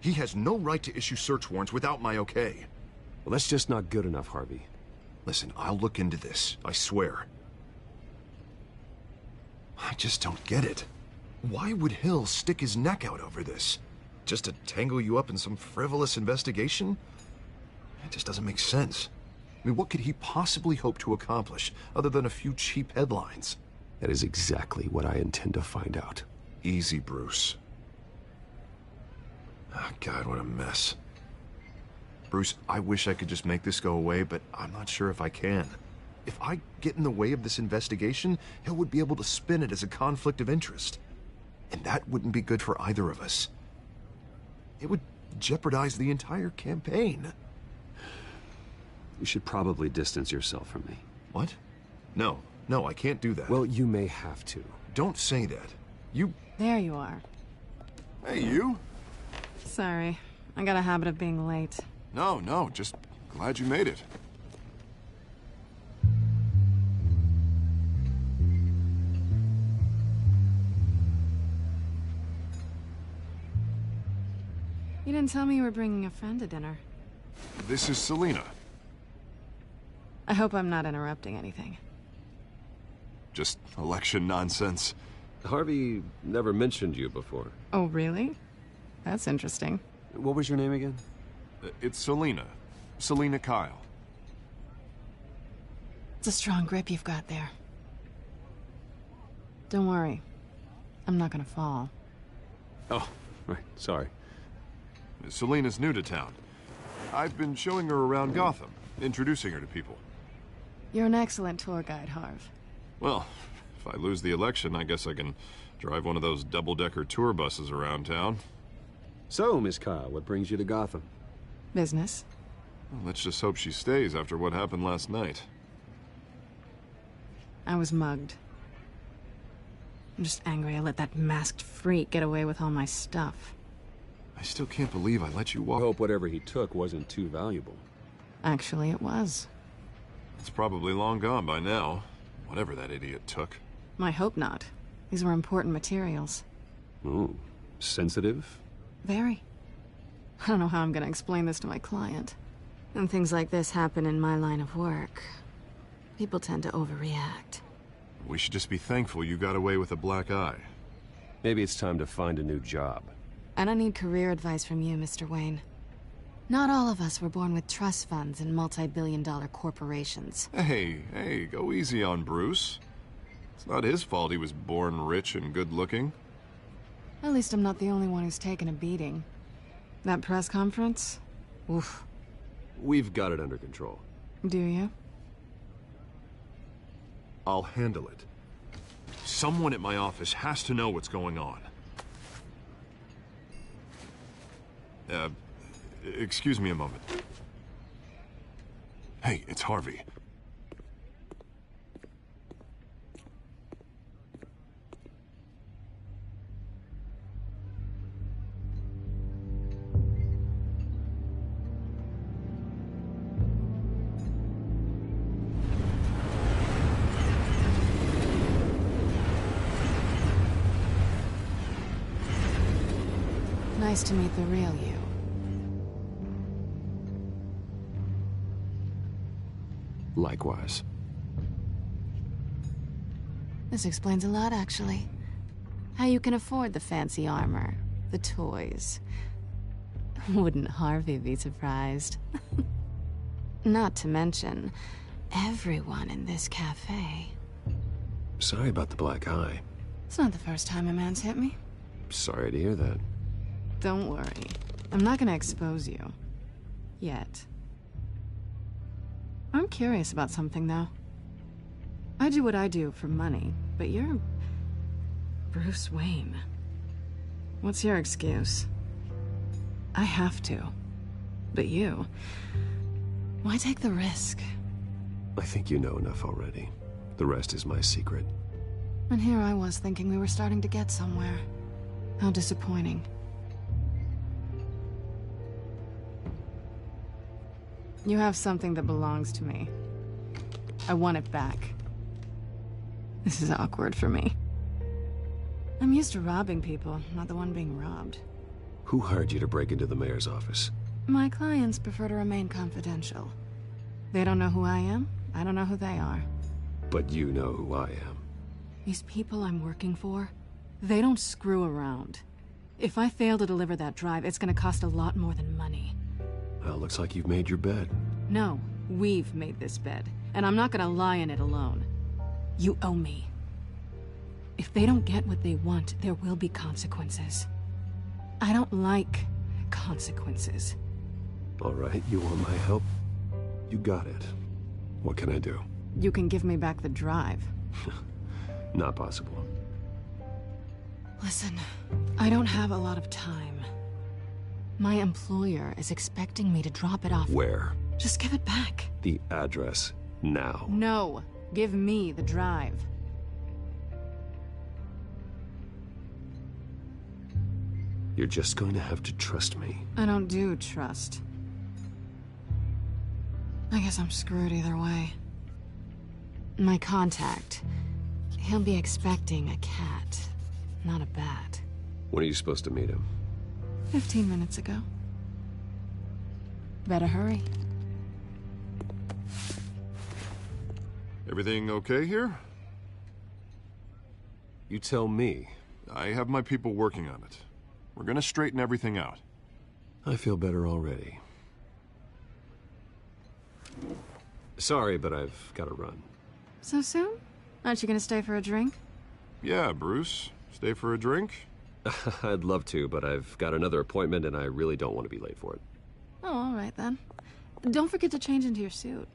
He has no right to issue search warrants without my okay. Well, that's just not good enough, Harvey. Listen, I'll look into this. I swear. I just don't get it. Why would Hill stick his neck out over this? Just to tangle you up in some frivolous investigation? It just doesn't make sense. I mean, what could he possibly hope to accomplish other than a few cheap headlines? That is exactly what I intend to find out. Easy, Bruce. Oh, God, what a mess. Bruce, I wish I could just make this go away, but I'm not sure if I can. If I get in the way of this investigation, Hill would be able to spin it as a conflict of interest. And that wouldn't be good for either of us. It would jeopardize the entire campaign. You should probably distance yourself from me. What? No, I can't do that. Well, you may have to. Don't say that. You... There you are. Hey, you? Sorry, I got a habit of being late. No, just glad you made it. You didn't tell me you were bringing a friend to dinner. This is Selina. I hope I'm not interrupting anything. Just election nonsense. Harvey never mentioned you before. Oh, really? That's interesting. What was your name again? It's Selina. Selina Kyle. It's a strong grip you've got there. Don't worry. I'm not gonna fall. Oh, right. Sorry. Selina's new to town. I've been showing her around Gotham, introducing her to people. You're an excellent tour guide, Harv. Well, if I lose the election, I guess I can drive one of those double-decker tour buses around town. So, Miss Kyle, what brings you to Gotham? Business. Well, let's just hope she stays after what happened last night. I was mugged. I'm just angry I let that masked freak get away with all my stuff. I still can't believe I let you walk. I hope whatever he took wasn't too valuable. Actually, it was. It's probably long gone by now. Whatever that idiot took. I hope not. These were important materials. Ooh, sensitive? Very. I don't know how I'm gonna explain this to my client. When things like this happen in my line of work, people tend to overreact. We should just be thankful you got away with a black eye. Maybe it's time to find a new job. I don't need career advice from you, Mr. Wayne. Not all of us were born with trust funds and multi-billion-dollar corporations. Hey, go easy on Bruce. It's not his fault he was born rich and good-looking. At least I'm not the only one who's taken a beating. That press conference? Oof. We've got it under control. Do you? I'll handle it. Someone at my office has to know what's going on. Excuse me a moment. Hey, it's Harvey. Nice to meet the real you. Likewise. This explains a lot, actually. How you can afford the fancy armor, the toys. Wouldn't Harvey be surprised? Not to mention, everyone in this cafe. Sorry about the black eye. It's not the first time a man's hit me. Sorry to hear that. Don't worry. I'm not gonna expose you. Yet. I'm curious about something, though. I do what I do for money, but you're... Bruce Wayne. What's your excuse? I have to. But you... Why take the risk? I think you know enough already. The rest is my secret. And here I was thinking we were starting to get somewhere. How disappointing. You have something that belongs to me. I want it back. This is awkward for me. I'm used to robbing people, not the one being robbed. Who hired you to break into the mayor's office? My clients prefer to remain confidential. They don't know who I am, I don't know who they are. But you know who I am. These people I'm working for, they don't screw around. If I fail to deliver that drive, it's gonna cost a lot more than money. Well, looks like you've made your bed. No, we've made this bed, and I'm not gonna lie in it alone. You owe me. If they don't get what they want, there will be consequences. I don't like consequences. All right, you want my help? You got it. What can I do? You can give me back the drive. Not possible. Listen, I don't have a lot of time. My employer is expecting me to drop it off. Where? Just give it back. The address, now. No, give me the drive. You're just going to have to trust me. I don't do trust. I guess I'm screwed either way. My contact, he'll be expecting a cat, not a bat. When are you supposed to meet him? 15 minutes ago. Better hurry. Everything okay here? You tell me. I have my people working on it. We're gonna straighten everything out. I feel better already. Sorry, but I've got to run. So soon? Aren't you gonna stay for a drink? Yeah, Bruce. Stay for a drink? I'd love to, but I've got another appointment and I really don't want to be late for it. Oh, all right then. Don't forget to change into your suit.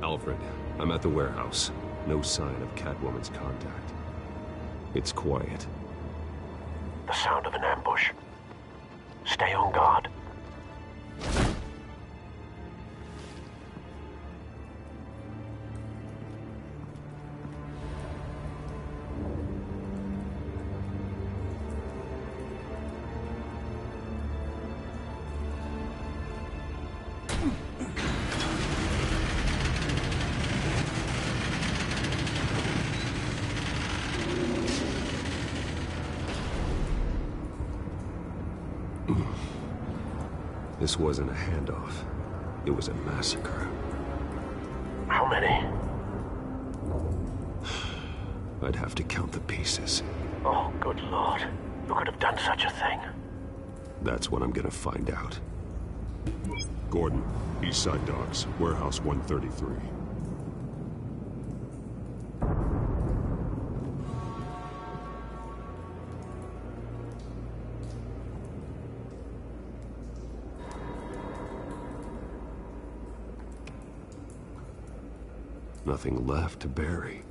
Alfred, I'm at the warehouse. No sign of Catwoman's contact. It's quiet. The sound of an ambush. Stay on guard. This wasn't a handoff. It was a massacre. How many? I'd have to count the pieces. Oh, good lord. Who could have done such a thing? That's what I'm gonna find out. Gordon, East Side Docks, Warehouse 133. Nothing left to bury.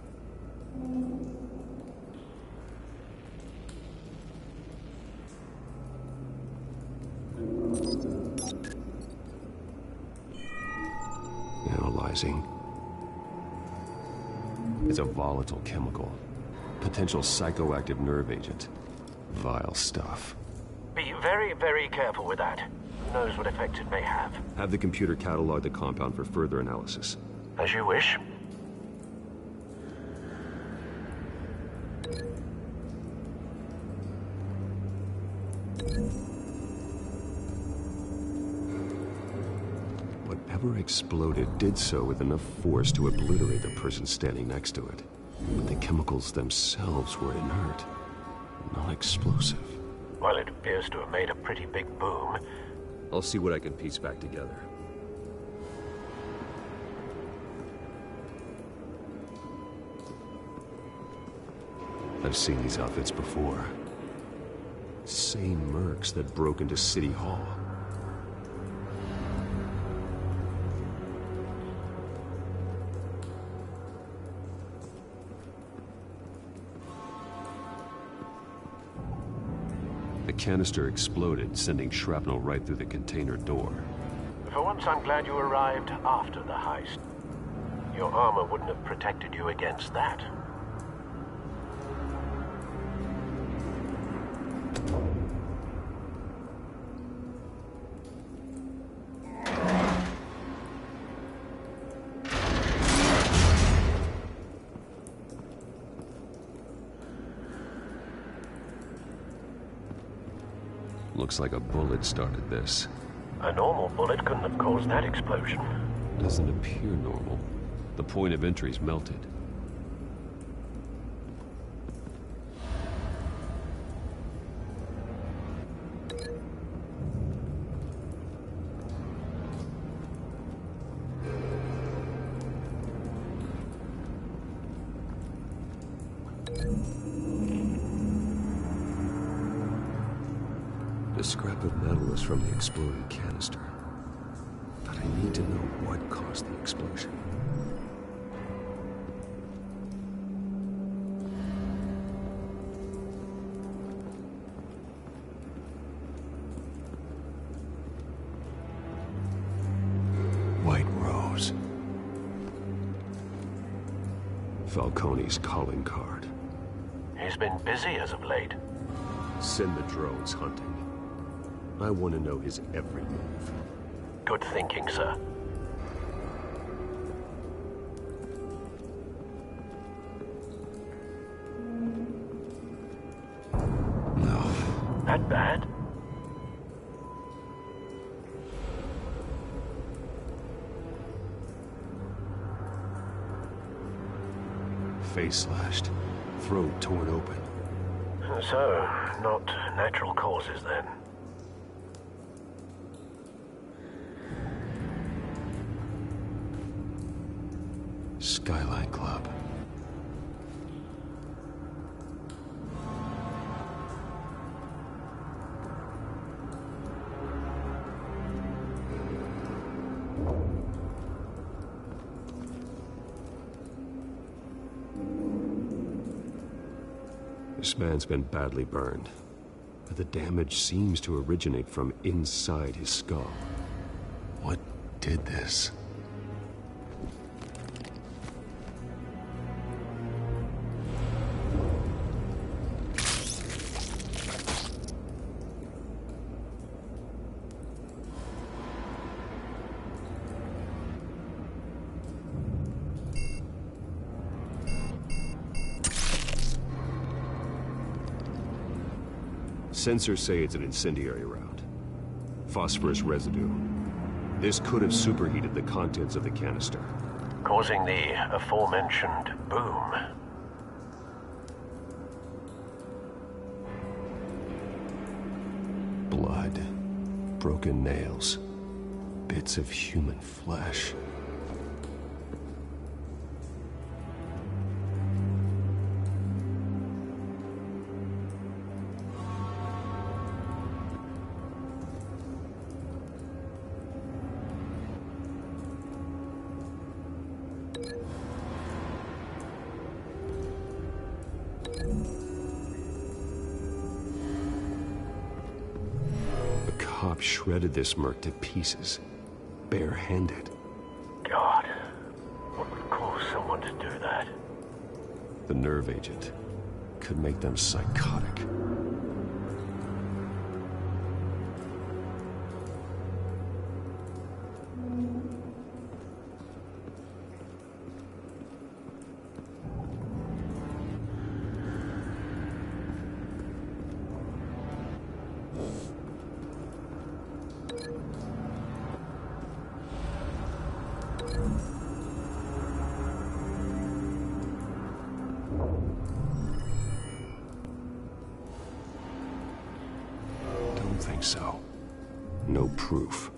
Analyzing. It's a volatile chemical. Potential psychoactive nerve agent. Vile stuff. Be very, very careful with that. Who knows what effect it may have. Have the computer catalog the compound for further analysis. As you wish. Whatever exploded did so with enough force to obliterate the person standing next to it. But the chemicals themselves were inert, not explosive. Well, it appears to have made a pretty big boom. I'll see what I can piece back together. I've seen these outfits before. Same mercs that broke into City Hall. The canister exploded, sending shrapnel right through the container door. For once, I'm glad you arrived after the heist. Your armor wouldn't have protected you against that. Looks like a bullet started this. A normal bullet couldn't have caused that explosion. Doesn't appear normal. The point of entry's melted. The scrap of metal is from the exploded canister. But I need to know what caused the explosion. White Rose. Falcone's calling card. He's been busy as of late. Send the drones hunting. I want to know his every move. Good thinking, sir. No. That bad? Face slashed, throat torn open. So, not natural causes then. Skyline Club. This man's been badly burned, but the damage seems to originate from inside his skull. What did this? Sensors say it's an incendiary round. phosphorus residue. This could have superheated the contents of the canister, causing the aforementioned boom. Blood, broken nails, bits of human flesh. Shredded this merc to pieces, barehanded. God, what would cause someone to do that? The nerve agent could make them psychotic. So, no proof.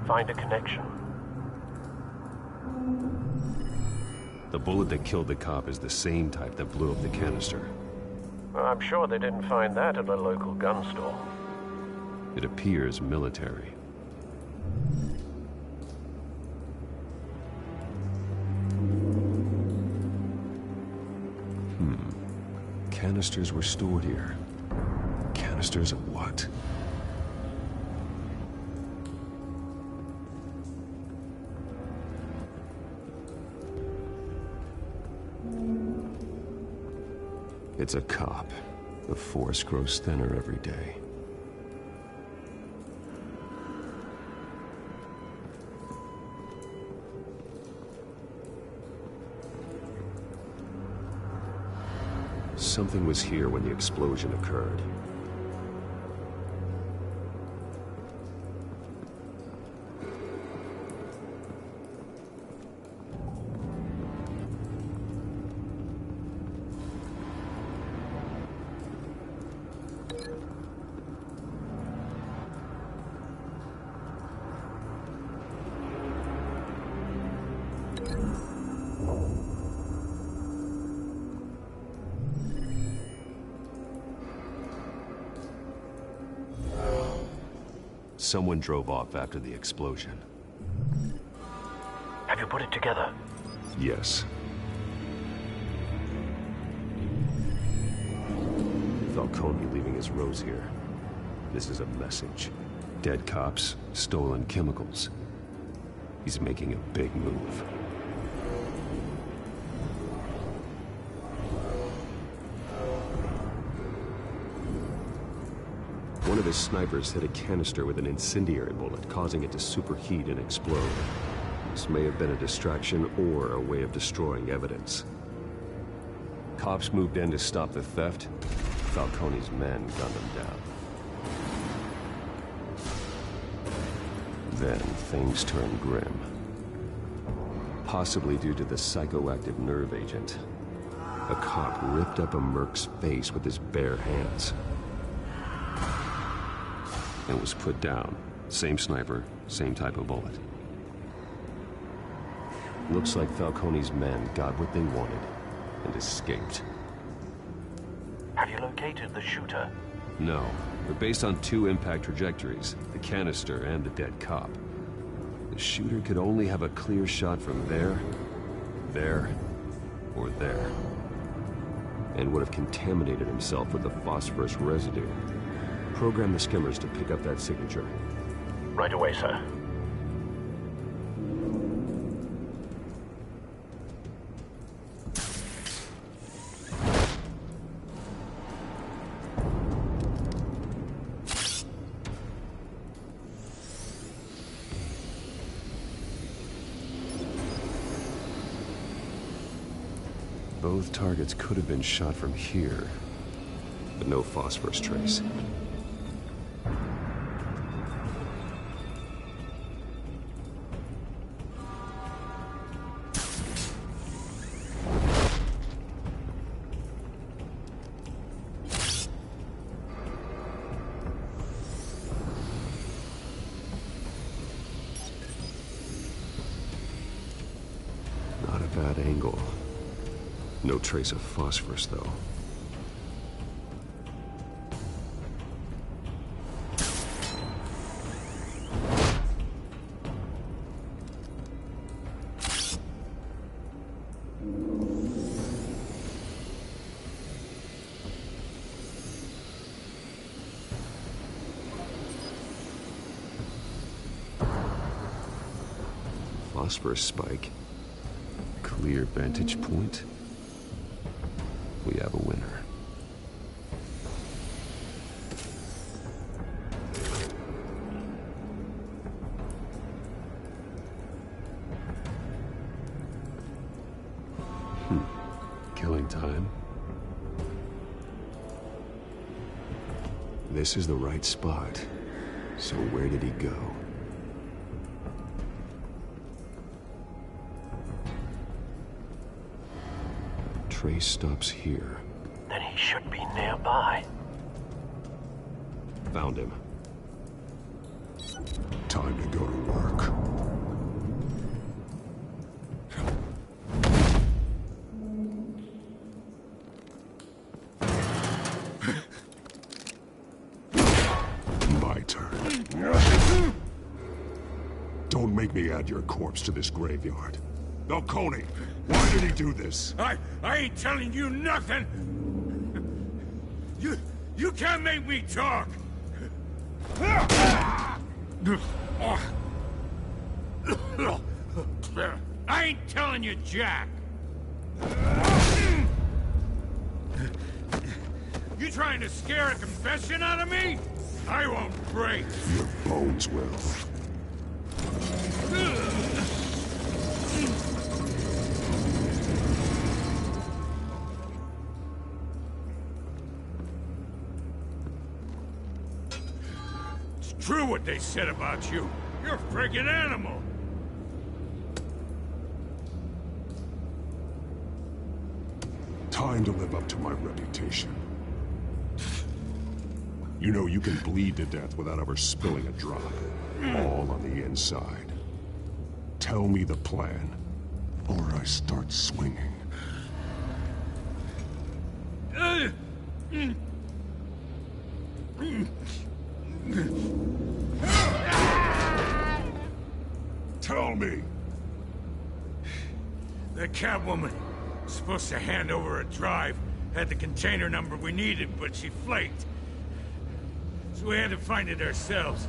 Find a connection. The bullet that killed the cop is the same type that blew up the canister. Well, I'm sure they didn't find that at a local gun store. It appears military. Canisters were stored here. Canisters of what? It's a cop. The force grows thinner every day. Something was here when the explosion occurred. Someone drove off after the explosion. Have you put it together? Yes. Falcone leaving his rose here. This is a message. Dead cops, stolen chemicals. He's making a big move. One of his snipers hit a canister with an incendiary bullet, causing it to superheat and explode. This may have been a distraction or a way of destroying evidence. Cops moved in to stop the theft. Falcone's men gunned them down. Then things turned grim. Possibly due to the psychoactive nerve agent. A cop ripped up a merc's face with his bare hands. And was put down. Same sniper, same type of bullet. Looks like Falcone's men got what they wanted and escaped. Have you located the shooter? No, but based on two impact trajectories, the canister and the dead cop, the shooter could only have a clear shot from there, or there, and would have contaminated himself with the phosphorus residue. Program the skimmers to pick up that signature. Right away, sir. Both targets could have been shot from here, but no phosphorus trace. Not a bad angle. No trace of phosphorus, though. Phosphorus spike. Clear vantage point. We have a winner. Killing time. This is the right spot. So where did he go? Trace stops here. Then he should be nearby. Found him. Time to go to work. My turn. Don't make me add your corpse to this graveyard. Falcone, why did he do this? I ain't telling you nothing! You can't make me talk! I ain't telling you jack! You trying to scare a confession out of me? I won't break! Your bones will. True what they said about you. You're a friggin' animal. Time to live up to my reputation. You know you can bleed to death without ever spilling a drop. All on the inside. Tell me the plan, or I start swinging. Tell me! The Catwoman was supposed to hand over a drive. Had the container number we needed, but she flaked. So we had to find it ourselves.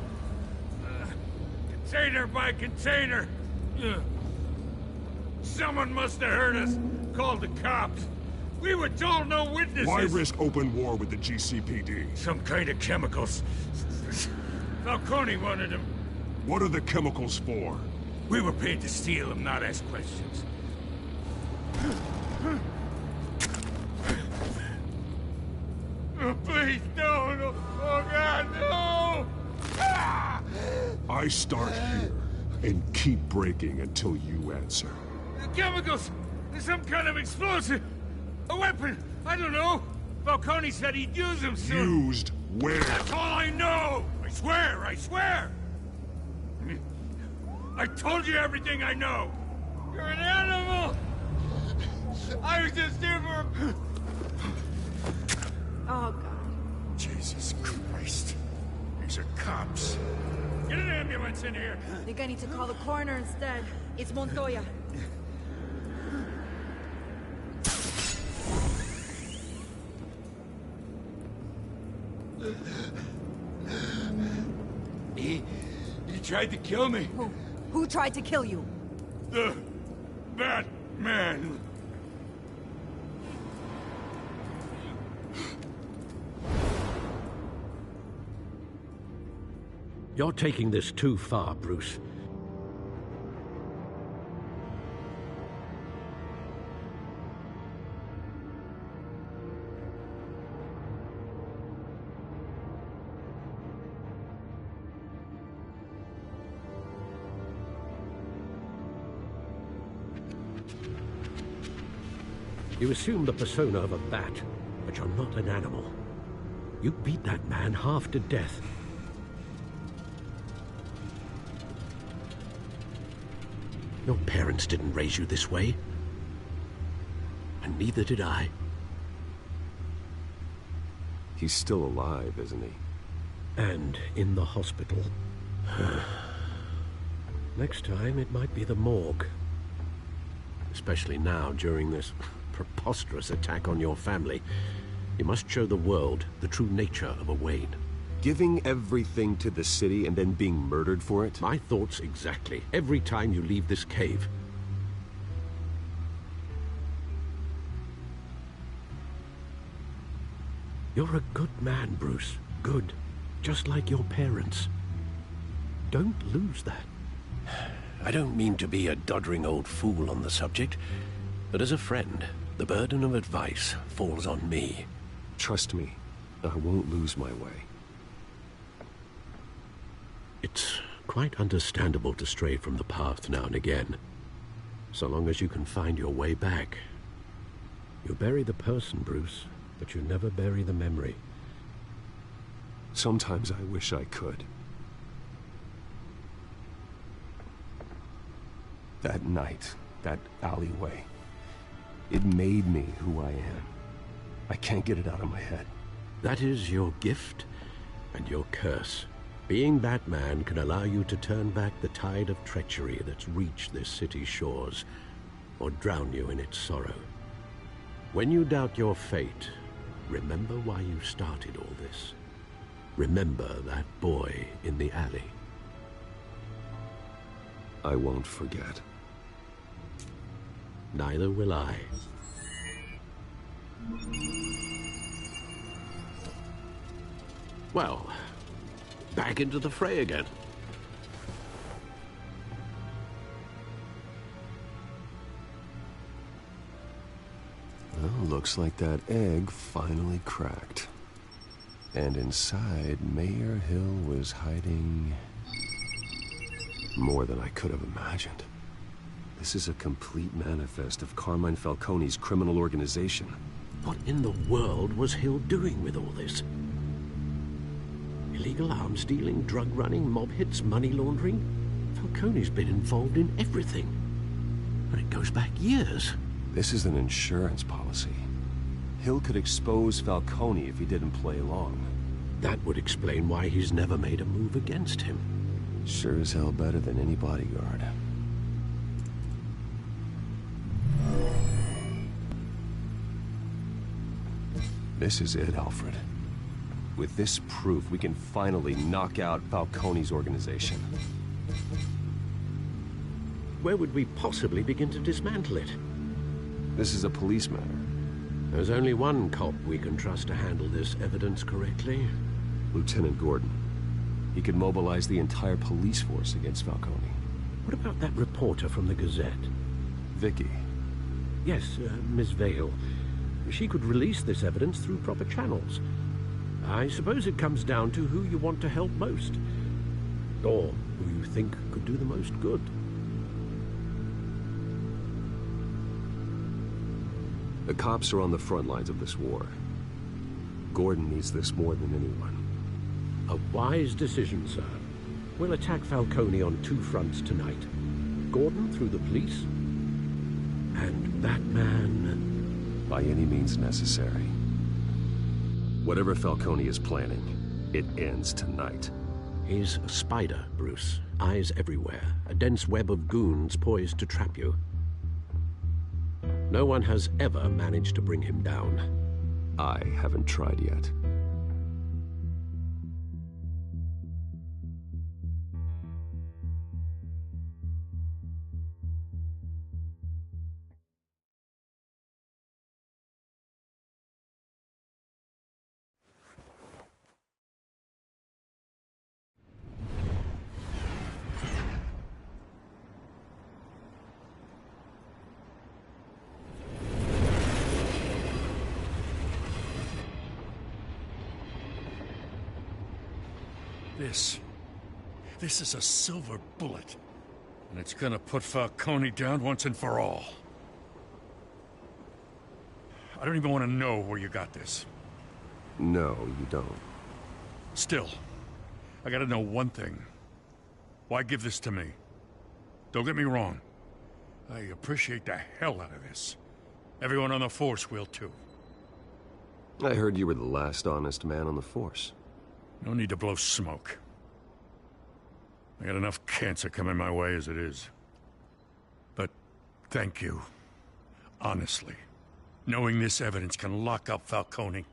Container by container. Someone must have heard us. Called the cops. We were told no witnesses. Why risk open war with the GCPD? Some kind of chemicals. Falcone wanted them. What are the chemicals for? We were paid to steal them, not ask questions. Oh, please, no. Oh, God, no! I start here and keep breaking until you answer. The chemicals! There's some kind of explosive! A weapon! I don't know! Falcone said he'd use them soon! Used where? That's all I know! I swear! I told you everything I know! You're an animal! I was just here for... Oh, God. Jesus Christ. These are cops. Get an ambulance in here! I think I need to call the coroner instead. It's Montoya. tried to kill me. Who tried to kill you? The Batman. You're taking this too far, Bruce. You assume the persona of a bat, but you're not an animal. You beat that man half to death. Your parents didn't raise you this way. And neither did I. He's still alive, isn't he? And in the hospital. Next time, it might be the morgue. Especially now, during this preposterous attack on your family. You must show the world the true nature of a Wayne. Giving everything to the city and then being murdered for it? My thoughts exactly. Every time you leave this cave. You're a good man, Bruce. Good. Just like your parents. Don't lose that. I don't mean to be a doddering old fool on the subject, but as a friend, the burden of advice falls on me. Trust me, I won't lose my way. It's quite understandable to stray from the path now and again, so long as you can find your way back. You bury the person, Bruce, but you never bury the memory. Sometimes I wish I could. That night, that alleyway, it made me who I am. I can't get it out of my head. That is your gift and your curse. Being Batman can allow you to turn back the tide of treachery that's reached this city's shores, or drown you in its sorrow. When you doubt your fate, remember why you started all this. Remember that boy in the alley. I won't forget. Neither will I. Well, back into the fray again. Well, looks like that egg finally cracked. And inside, Mayor Hill was hiding more than I could have imagined. This is a complete manifest of Carmine Falcone's criminal organization. What in the world was Hill doing with all this? Illegal arms dealing, drug running, mob hits, money laundering? Falcone's been involved in everything. And it goes back years. This is an insurance policy. Hill could expose Falcone if he didn't play along. That would explain why he's never made a move against him. Sure as hell better than any bodyguard. This is it, Alfred. With this proof, we can finally knock out Falcone's organization. Where would we possibly begin to dismantle it? This is a police matter. There's only one cop we can trust to handle this evidence correctly. Lieutenant Gordon. He could mobilize the entire police force against Falcone. What about that reporter from the Gazette? Vicky. Yes, Miss Vale. She could release this evidence through proper channels. I suppose it comes down to who you want to help most. Or who you think could do the most good. The cops are on the front lines of this war. Gordon needs this more than anyone. A wise decision, sir. We'll attack Falcone on two fronts tonight. Gordon through the police, and Batman... by any means necessary. Whatever Falcone is planning, it ends tonight. He's a spider, Bruce. Eyes everywhere. A dense web of goons poised to trap you. No one has ever managed to bring him down. I haven't tried yet. This is a silver bullet. And it's gonna put Falcone down once and for all. I don't even want to know where you got this. No, you don't. Still, I gotta know one thing. Why give this to me? Don't get me wrong. I appreciate the hell out of this. Everyone on the Force will too. I heard you were the last honest man on the Force. No need to blow smoke. I got enough cancer coming my way as it is. But thank you. Honestly. Knowing this evidence can lock up Falcone.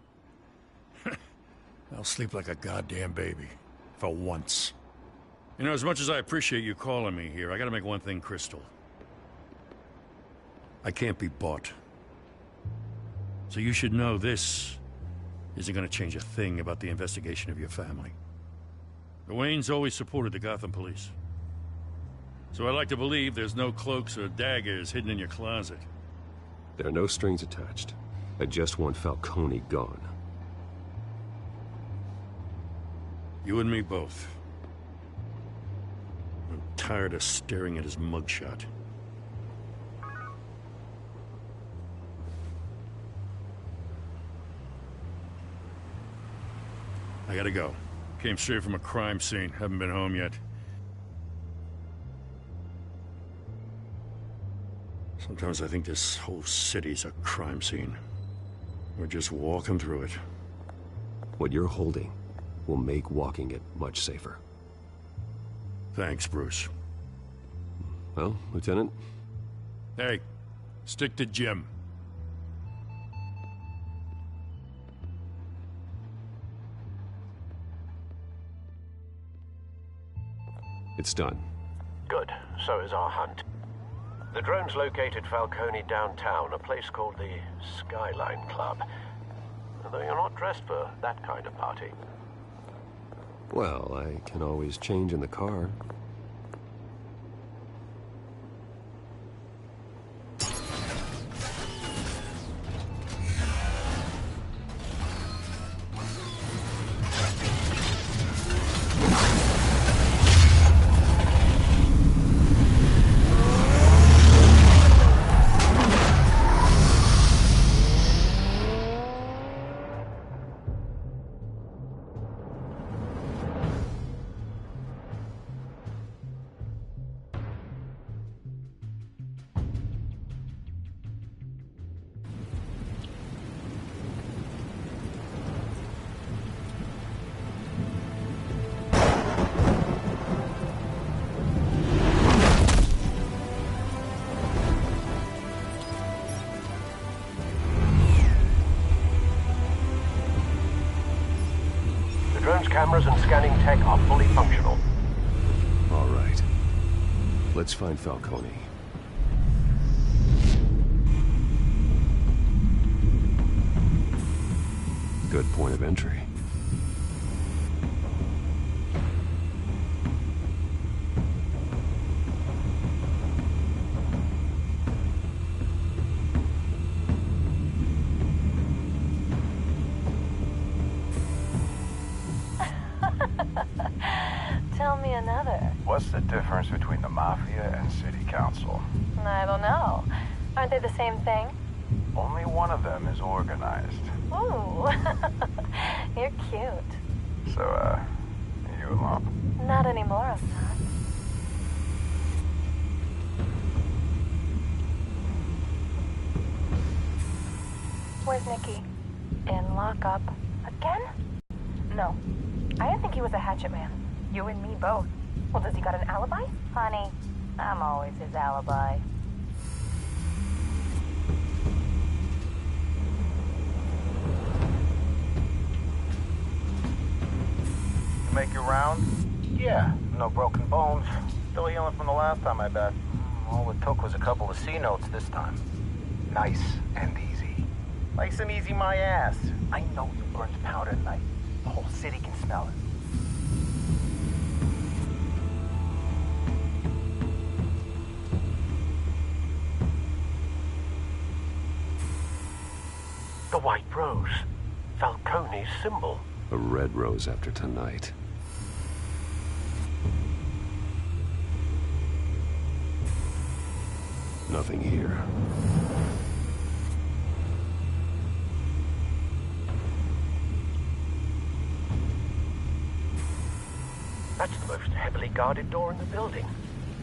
I'll sleep like a goddamn baby. For once. You know, as much as I appreciate you calling me here, I gotta make one thing crystal. I can't be bought. So you should know this isn't gonna change a thing about the investigation of your family. The Waynes always supported the Gotham police. So I like to believe there's no cloaks or daggers hidden in your closet. There are no strings attached. I just want Falcone gone. You and me both. I'm tired of staring at his mugshot. I gotta go. Came straight from a crime scene. Haven't been home yet. Sometimes I think this whole city's a crime scene. We're just walking through it. What you're holding will make walking it much safer. Thanks, Bruce. Well, Lieutenant? Hey, stick to Jim. It's done. Good. So is our hunt. The drones located Falcone downtown, a place called the Skyline Club. Though you're not dressed for that kind of party. Well, I can always change in the car. Cameras and scanning tech are fully functional. All right. Let's find Falcone. Good point of entry. Tell me another. What's the difference between the Mafia and City Council? I don't know. Aren't they the same thing? Only one of them is organized. Ooh. You're cute. So, are you alone? Not anymore, I'm not. Where's Nicky? In lockup. Again? No. I didn't think he was a hatchet man. You and me both. Well, does he got an alibi? Honey, I'm always his alibi. You make your round? Yeah, no broken bones. Still healing from the last time, I bet. All it took was a couple of C notes this time. Nice and easy. Nice and easy my ass. I know you burned powder tonight. The whole city can smell it. The white rose. Falcone's symbol. A red rose after tonight. Nothing here. That's the most heavily guarded door in the building.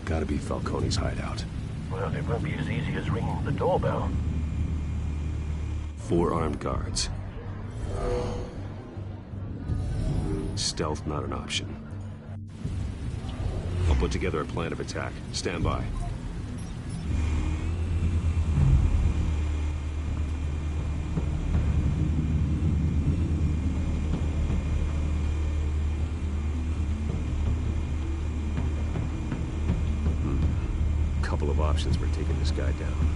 Gotta be Falcone's hideout. Well, it won't be as easy as ringing the doorbell. 4 armed guards. Stealth not an option. I'll put together a plan of attack. Stand by. Couple of options for taking this guy down.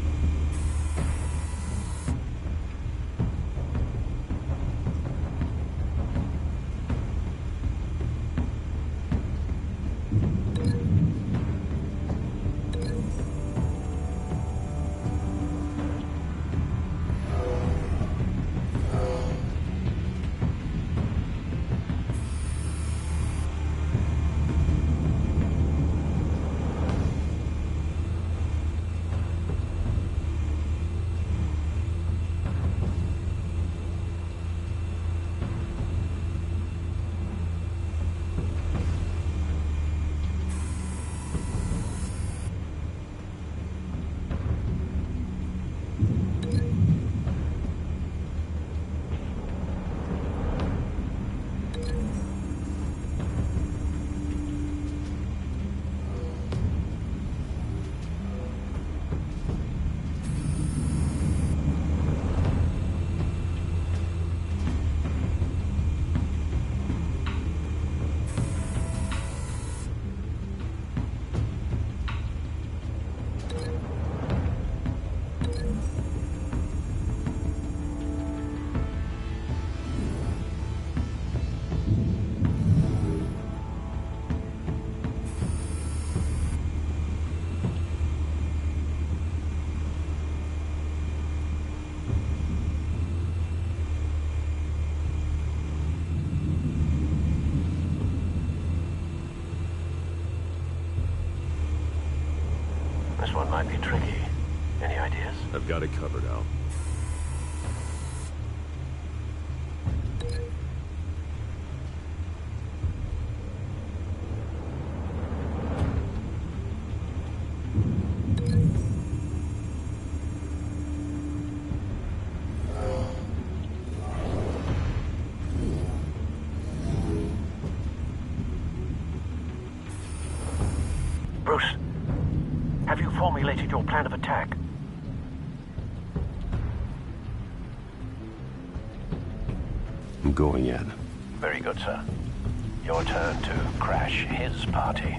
This one might be tricky. Any ideas? I've got it covered, Al. Bruce, have you formulated your plan of attack? I'm going in. Very good, sir. Your turn to crash his party.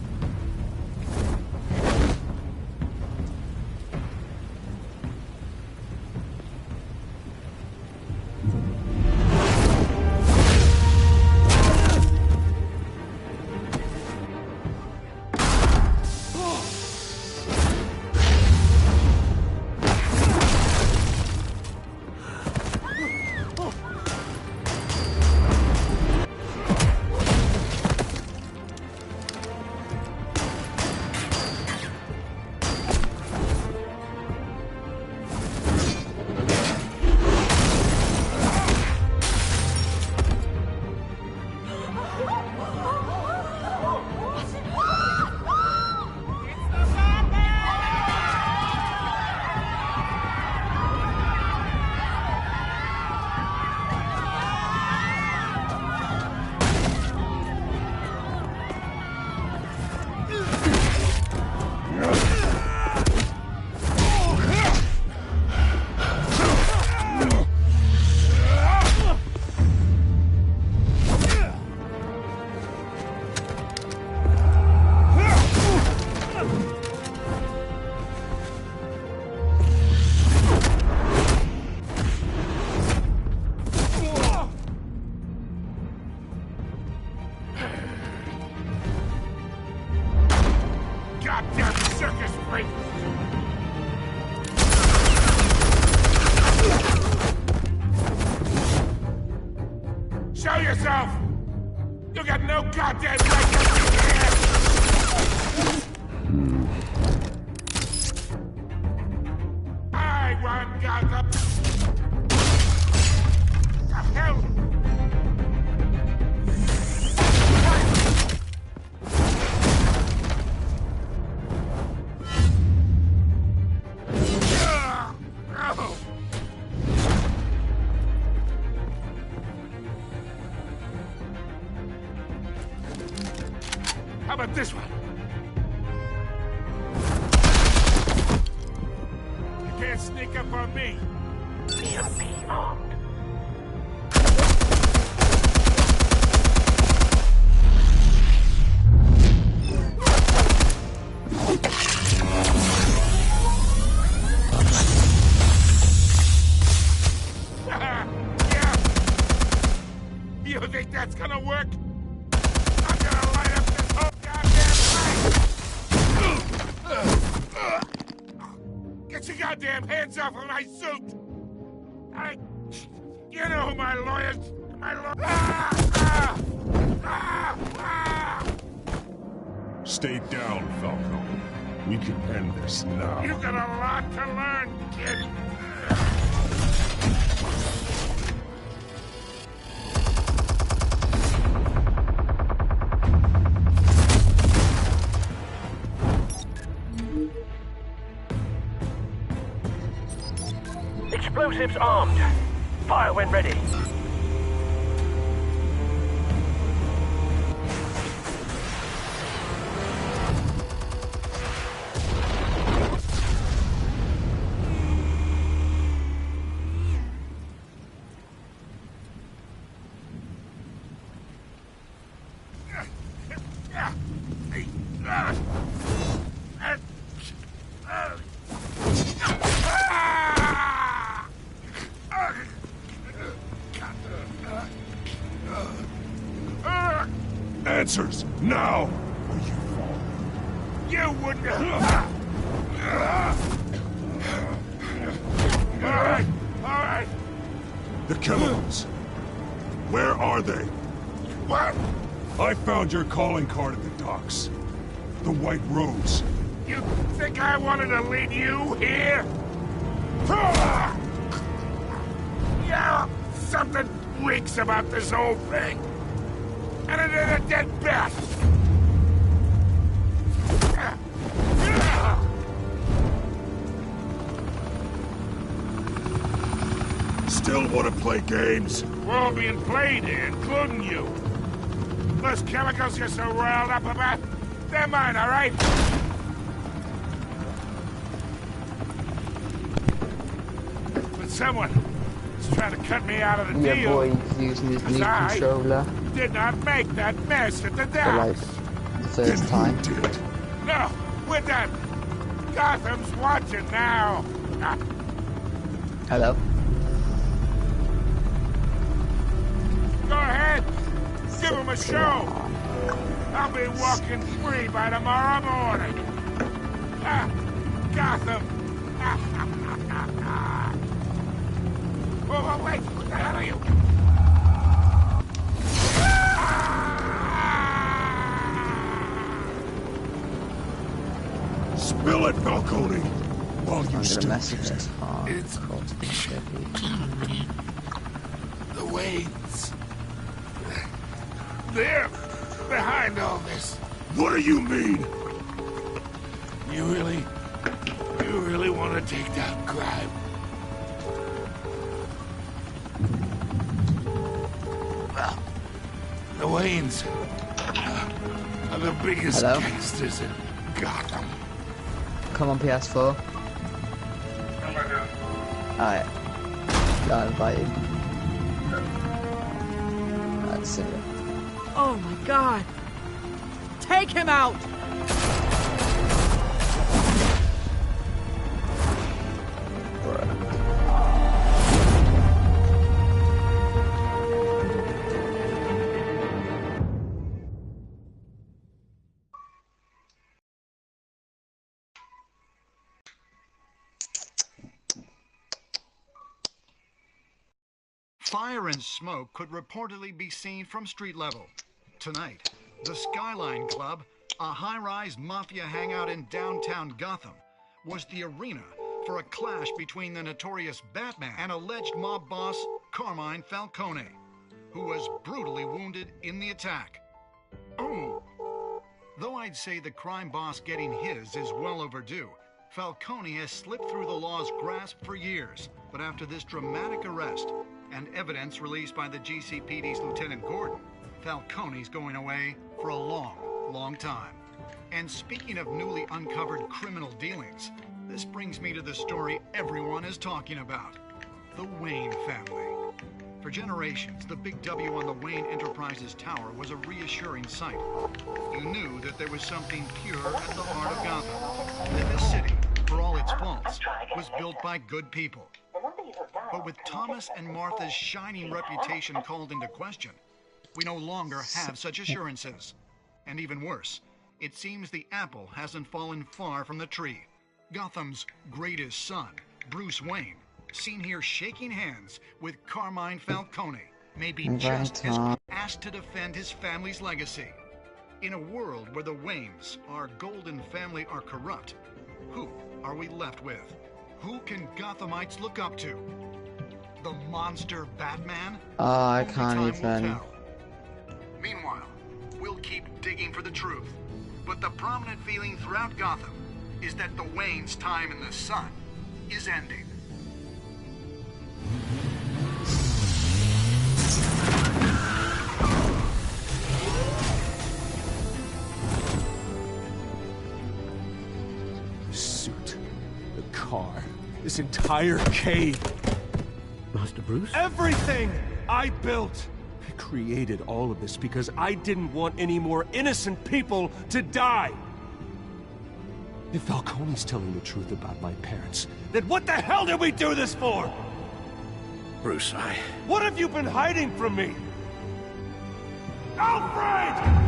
Goddamn circus freak! Show yourself! You got no goddamn right to be here! want Gotham! The hell? How about this one? You can't sneak up on me. EMP armed. Yeah. You think that's gonna work? I'm gonna light up this whole goddamn place! Get your goddamn hands off of my suit! You know who my lawyers... Stay down, Falcone. We can end this now. You got a lot to learn, kid. Explosives armed. Fire when ready. Answers, now! Or you fall. You wouldn't have... All right. The chemicals. Where are they? What? I found your calling card at the docks. The White Rose. You think I wanted to lead you here? Yeah, something reeks about this whole thing. And it ain't a dead bat. Still want to play games? We're all being played here, including you. Those chemicals you're so riled up about, they're mine, all right? But someone is trying to cut me out of the Yeah, deal. boy, he's using his new I controller did not make that mess at the for like docks. the first time. No, we're done. Gotham's watching now. Hello. Go ahead. Give him a show. I'll be walking free by tomorrow morning. Gotham. Whoa, wait. What the hell are you? Spill it, Falcone! While you still message can. us hard. It's the Waynes. They're behind all this. What do you mean? You really want to take down crime? Well, the Waynes are the biggest Hello? gangsters in Gotham. Come on, PS4. Alright. Got invited. That's it. Oh my god! Take him out! Fire and smoke could reportedly be seen from street level. Tonight, the Skyline Club, a high-rise mafia hangout in downtown Gotham, was the arena for a clash between the notorious Batman and alleged mob boss Carmine Falcone, who was brutally wounded in the attack. Oh! Though I'd say the crime boss getting his is well overdue, Falcone has slipped through the law's grasp for years. But after this dramatic arrest and evidence released by the GCPD's Lieutenant Gordon, Falcone's going away for a long, long time. And speaking of newly uncovered criminal dealings, this brings me to the story everyone is talking about: the Wayne family. For generations, the big W on the Wayne Enterprises tower was a reassuring sight. You knew that there was something pure at the heart of Gotham, that this city, for all its faults, was built by good people. But with Thomas and Martha's shining reputation called into question, we no longer have such assurances. And even worse, it seems the apple hasn't fallen far from the tree. Gotham's greatest son, Bruce Wayne, seen here shaking hands with Carmine Falcone, may be just as asked to defend his family's legacy. In a world where the Waynes, our golden family, are corrupt, who are we left with? Who can Gothamites look up to? The monster Batman? I Only can't time will even. tell. Meanwhile, we'll keep digging for the truth. But the prominent feeling throughout Gotham is that the Waynes' time in the sun is ending. The suit, the car, this entire cave. Master Bruce? Everything I built! I created all of this because I didn't want any more innocent people to die! If Falcone's telling the truth about my parents, then what the hell did we do this for? Bruce, What have you been hiding from me? Alfred!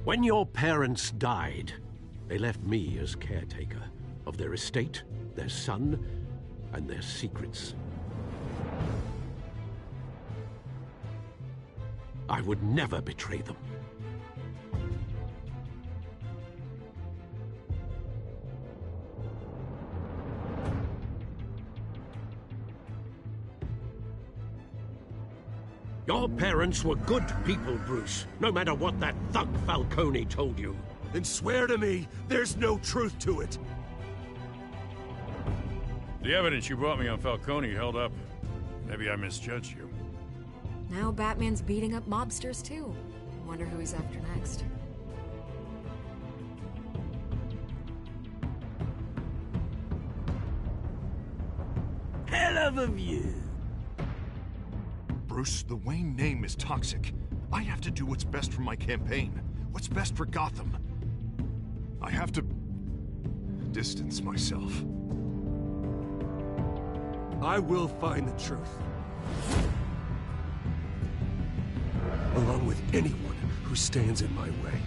When your parents died, they left me as caretaker of their estate, their son, and their secrets. I would never betray them. Your parents were good people, Bruce, no matter what that thug Falcone told you. Then swear to me there's no truth to it. The evidence you brought me on Falcone held up. Maybe I misjudged you. Now Batman's beating up mobsters too. Wonder who he's after next. Hell of a view. Bruce, the Wayne name is toxic. I have to do what's best for my campaign. What's best for Gotham. I have to distance myself. I will find the truth. Along with anyone who stands in my way.